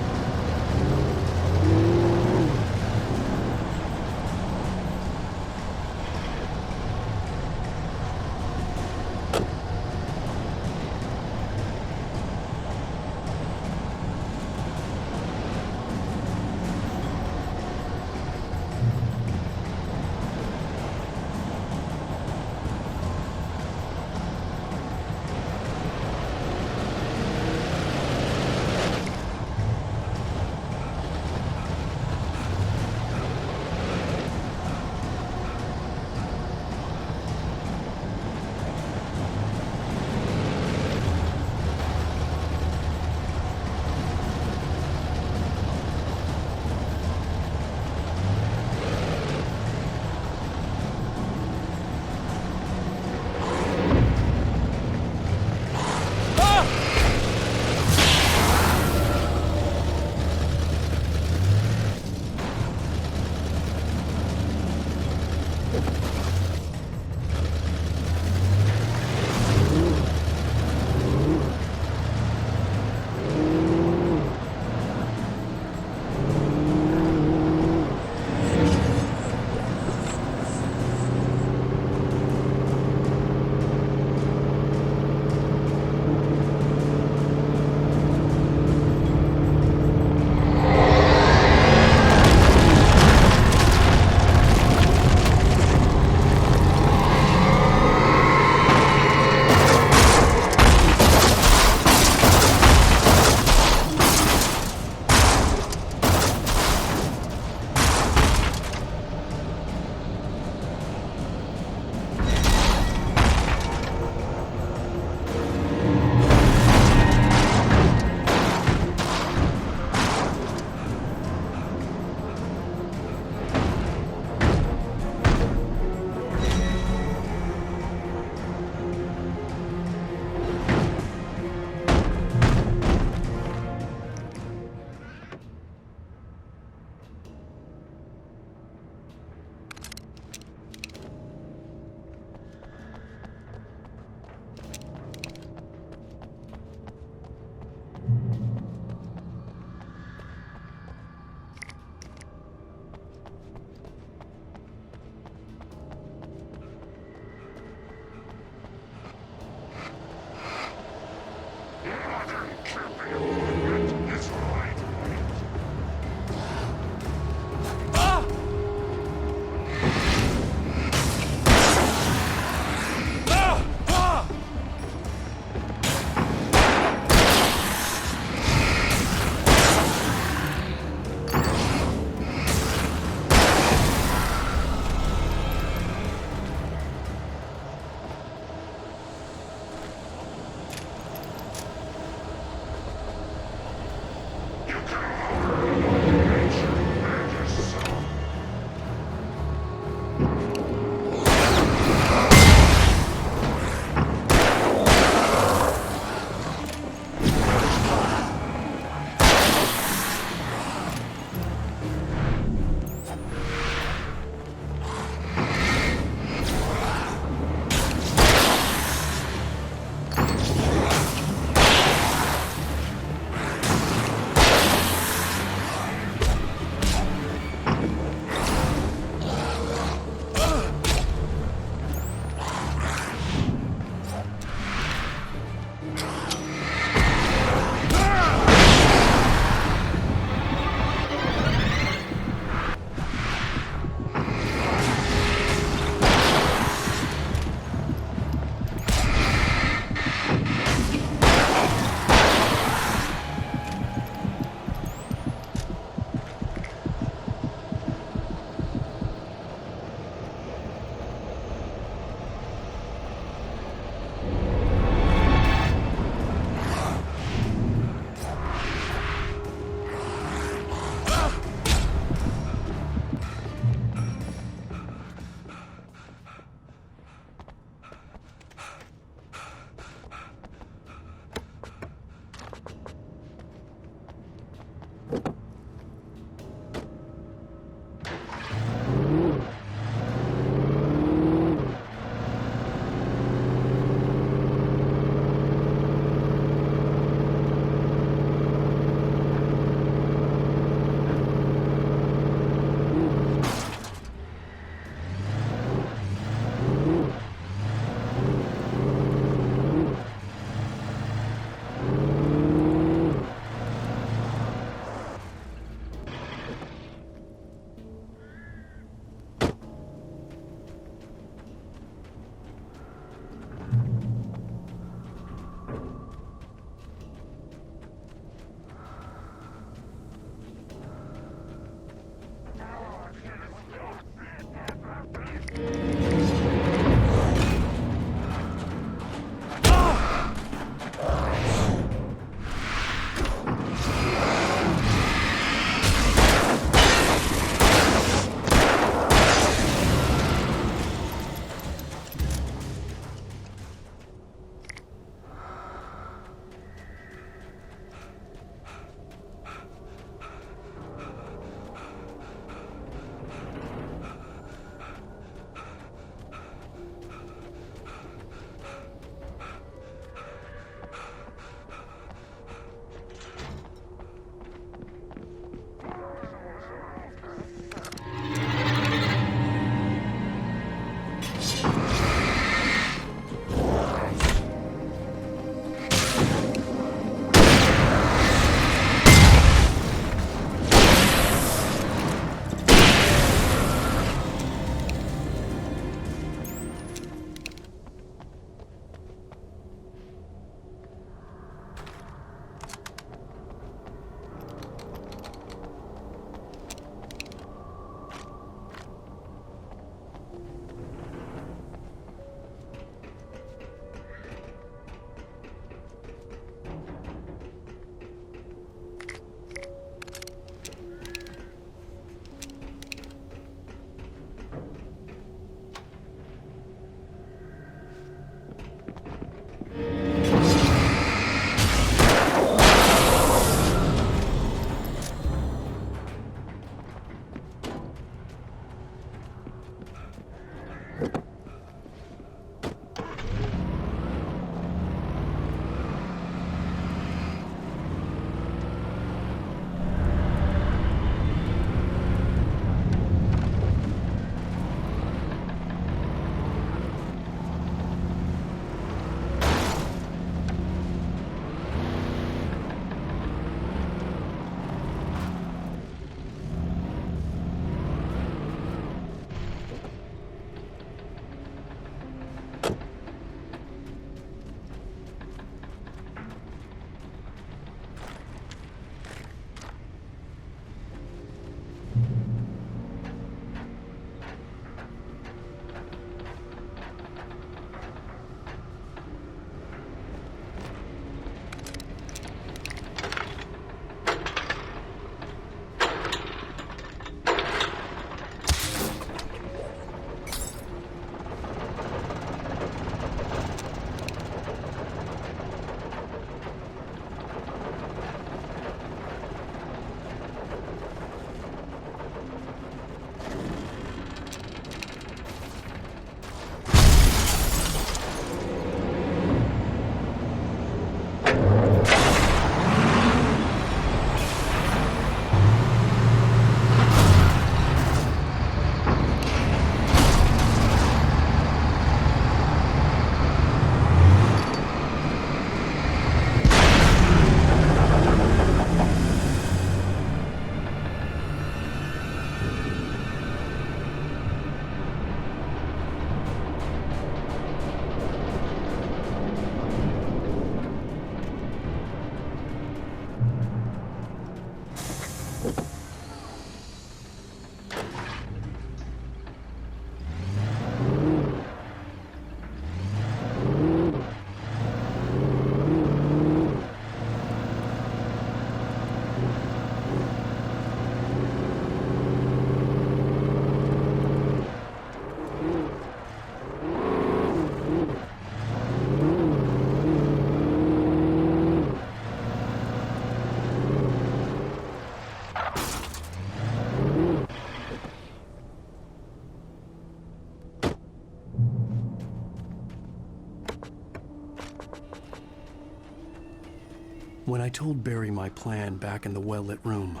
When I told Barry my plan back in the well-lit room,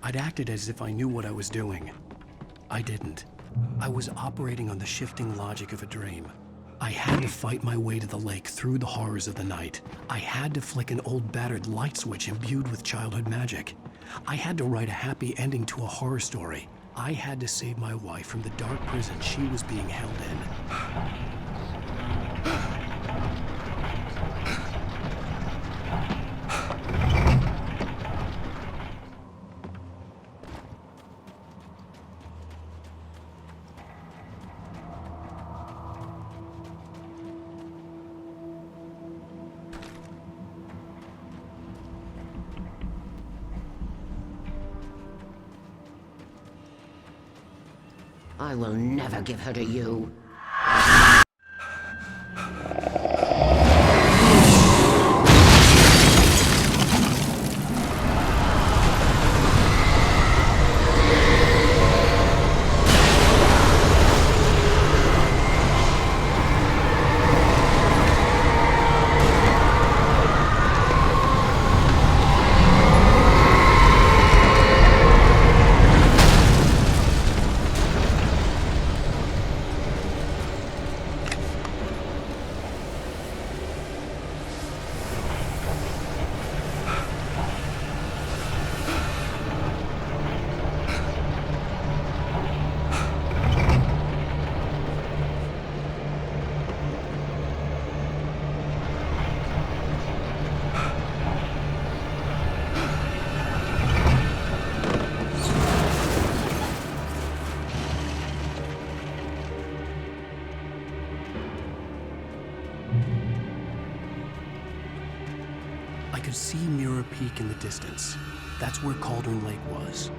I'd acted as if I knew what I was doing. I didn't. I was operating on the shifting logic of a dream. I had to fight my way to the lake through the horrors of the night. I had to flick an old battered light switch imbued with childhood magic. I had to write a happy ending to a horror story. I had to save my wife from the dark prison she was being held in. I will never give her to you. I could see Mirror Peak in the distance. That's where Cauldron Lake was.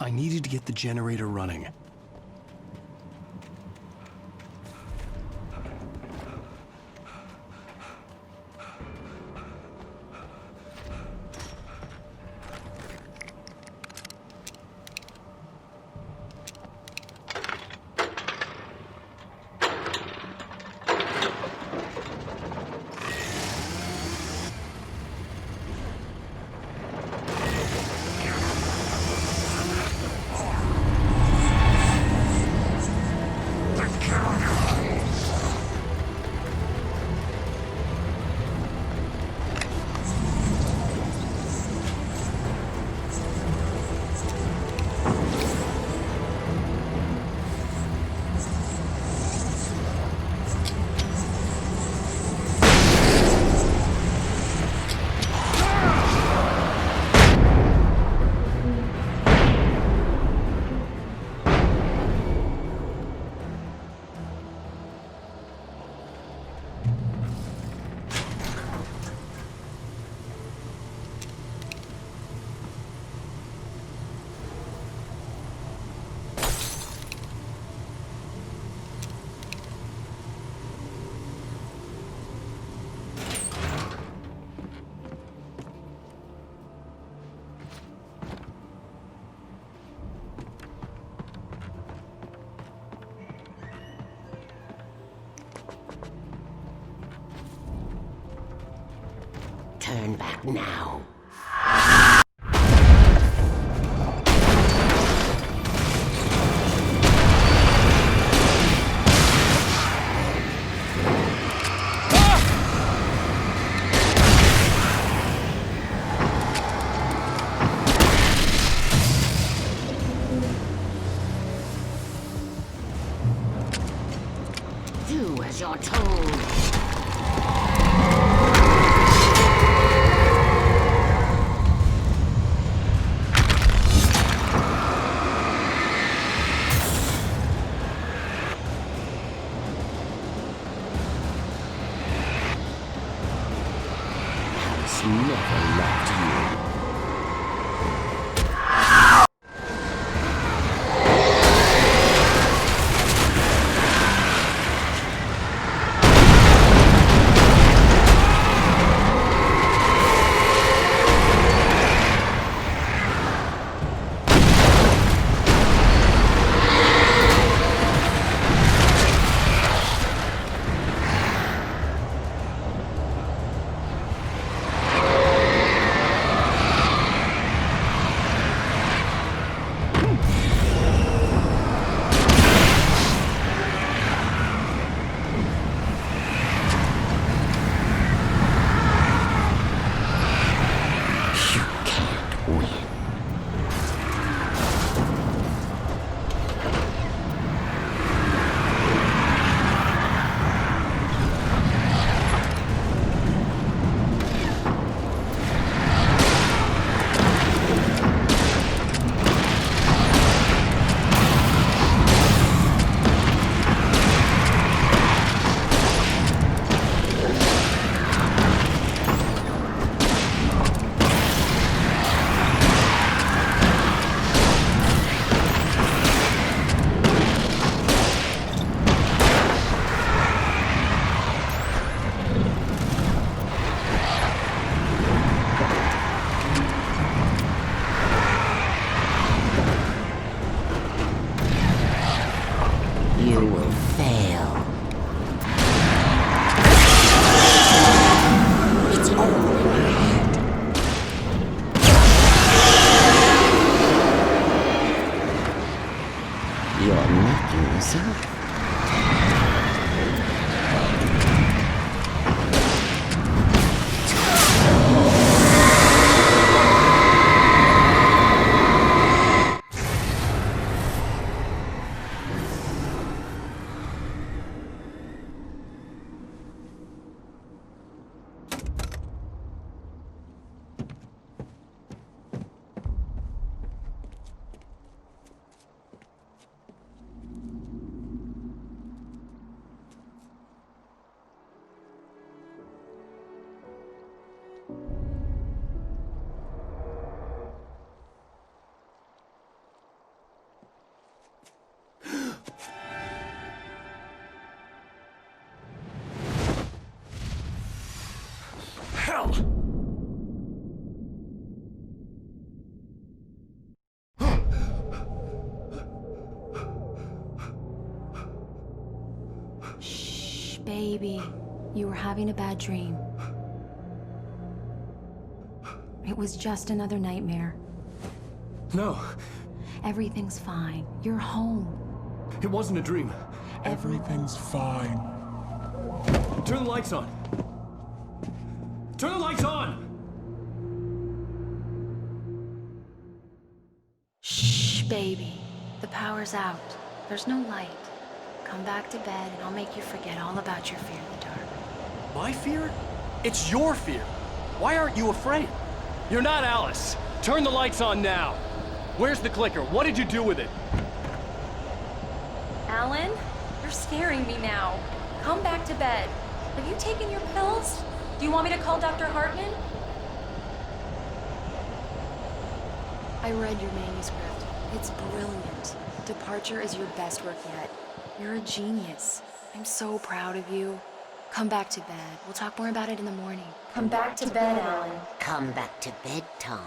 I needed to get the generator running. Turn back now. Do as you're told. Never left you. hell? Shh, baby. You were having a bad dream. It was just another nightmare. No. Everything's fine. You're home. It wasn't a dream. Everything's fine. Turn the lights on. Turn the lights on! Shh, baby. The power's out. There's no light. Come back to bed and I'll make you forget all about your fear of the dark. My fear? It's your fear. Why aren't you afraid? You're not Alice. Turn the lights on now. Where's the clicker? What did you do with it? Alan, you're scaring me now. Come back to bed. Have you taken your pills? Do you want me to call Dr. Hartman? I read your manuscript. It's brilliant. Departure is your best work yet. You're a genius. I'm so proud of you. Come back to bed. We'll talk more about it in the morning. Come back to bed, Alan. Come back to bed, Tom.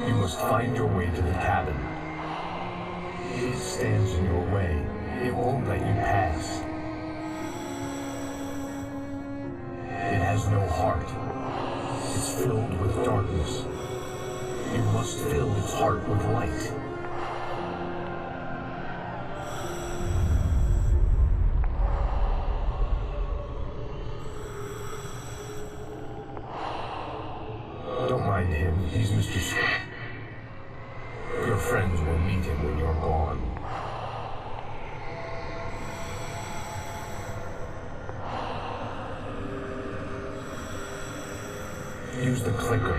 You must find your way to the cabin. It stands in your way. It won't let you pass. It has no heart. It's filled with darkness. You must fill its heart with light. Don't mind him. He's Mr. Scott. Your friends will meet him when you're gone. Use the clicker.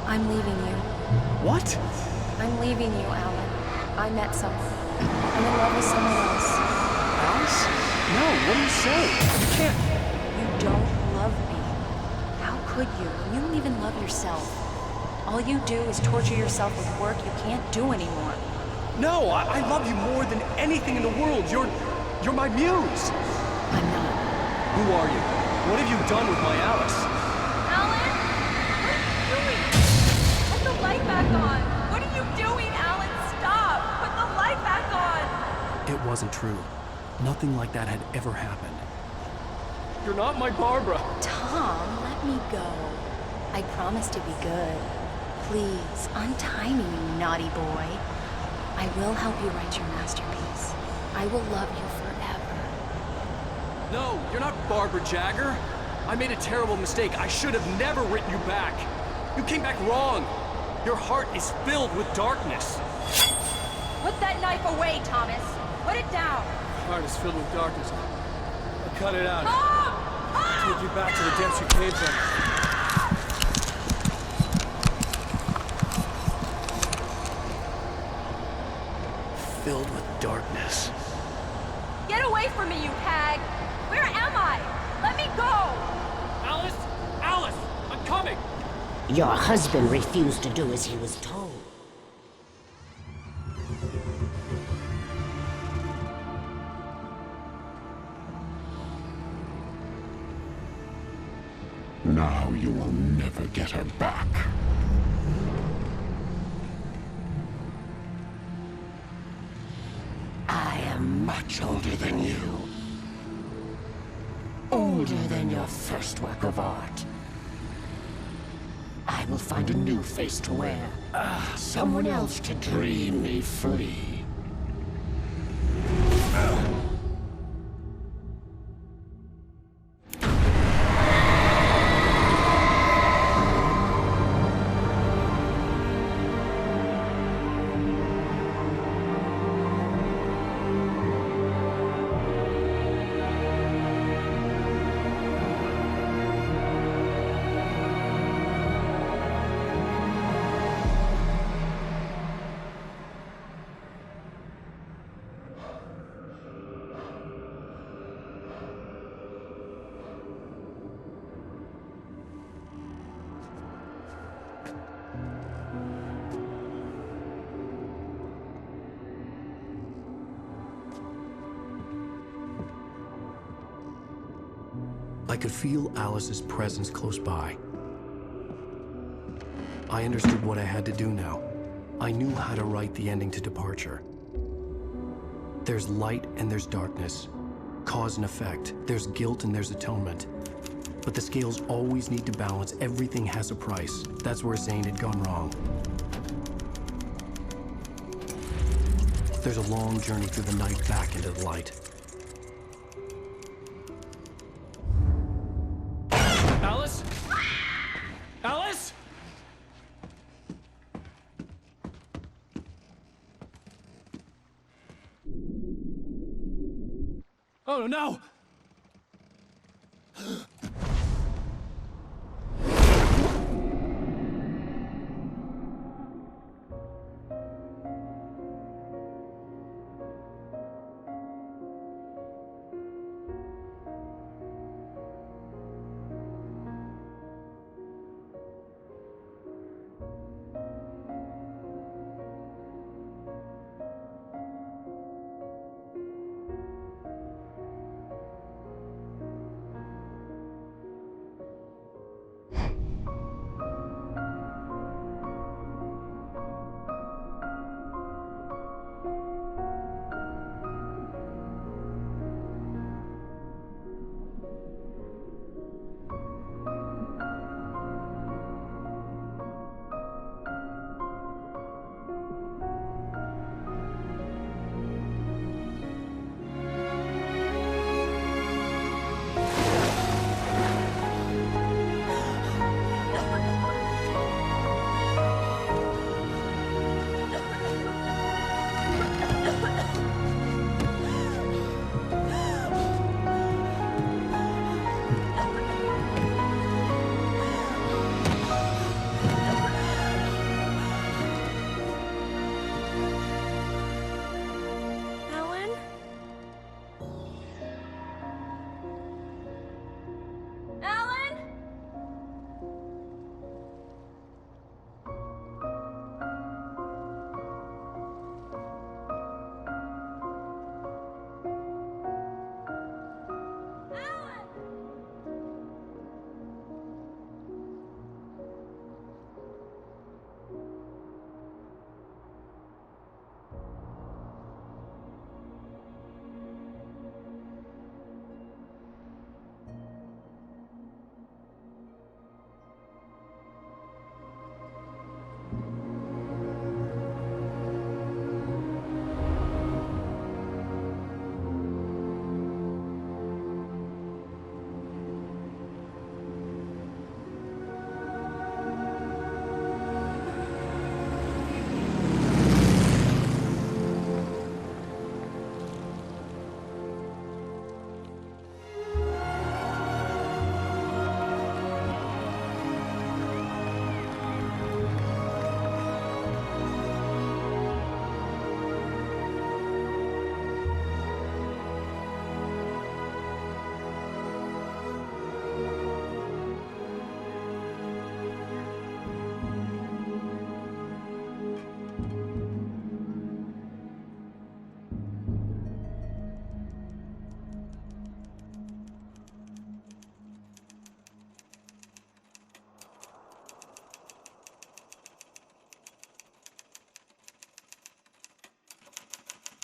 I'm leaving you. What? I'm leaving you, Alan. I met someone. I'm in love with someone else. Alice? No, what do you say? You can't. You don't love me. How could you? You don't even love yourself. All you do is torture yourself with work you can't do anymore. No, I love you more than anything in the world. You're my muse. I'm not. Who are you? What have you done with my Alice? Alan? What are you doing? Put the light back on. What are you doing, Alan? Stop! Put the light back on! It wasn't true. Nothing like that had ever happened. You're not my Barbara. Tom, let me go. I promise to be good. Please, untie me, you naughty boy. I will help you write your masterpiece. I will love you forever. No, you're not Barbara Jagger. I made a terrible mistake. I should have never written you back. You came back wrong. Your heart is filled with darkness. Put that knife away, Thomas. Put it down. Heart is filled with darkness. I'll cut it out. Tom! Take you back to the depths you came from. Filled with darkness. Get away from me, you hag! Where am I? Let me go! Alice! Alice! I'm coming! Your husband refused to do as he was told. Now you will never get her back. I am Much older than you. older than your first work of art. I will find a new face to wear. Someone else to dream me free. I could feel Alice's presence close by. I understood what I had to do now. I knew how to write the ending to Departure. There's light and there's darkness. Cause and effect. There's guilt and there's atonement. But the scales always need to balance. Everything has a price. That's where Zane had gone wrong. There's a long journey through the night back into the light. Alice? Alice? Oh no!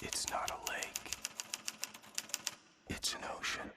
It's not a lake. It's an ocean.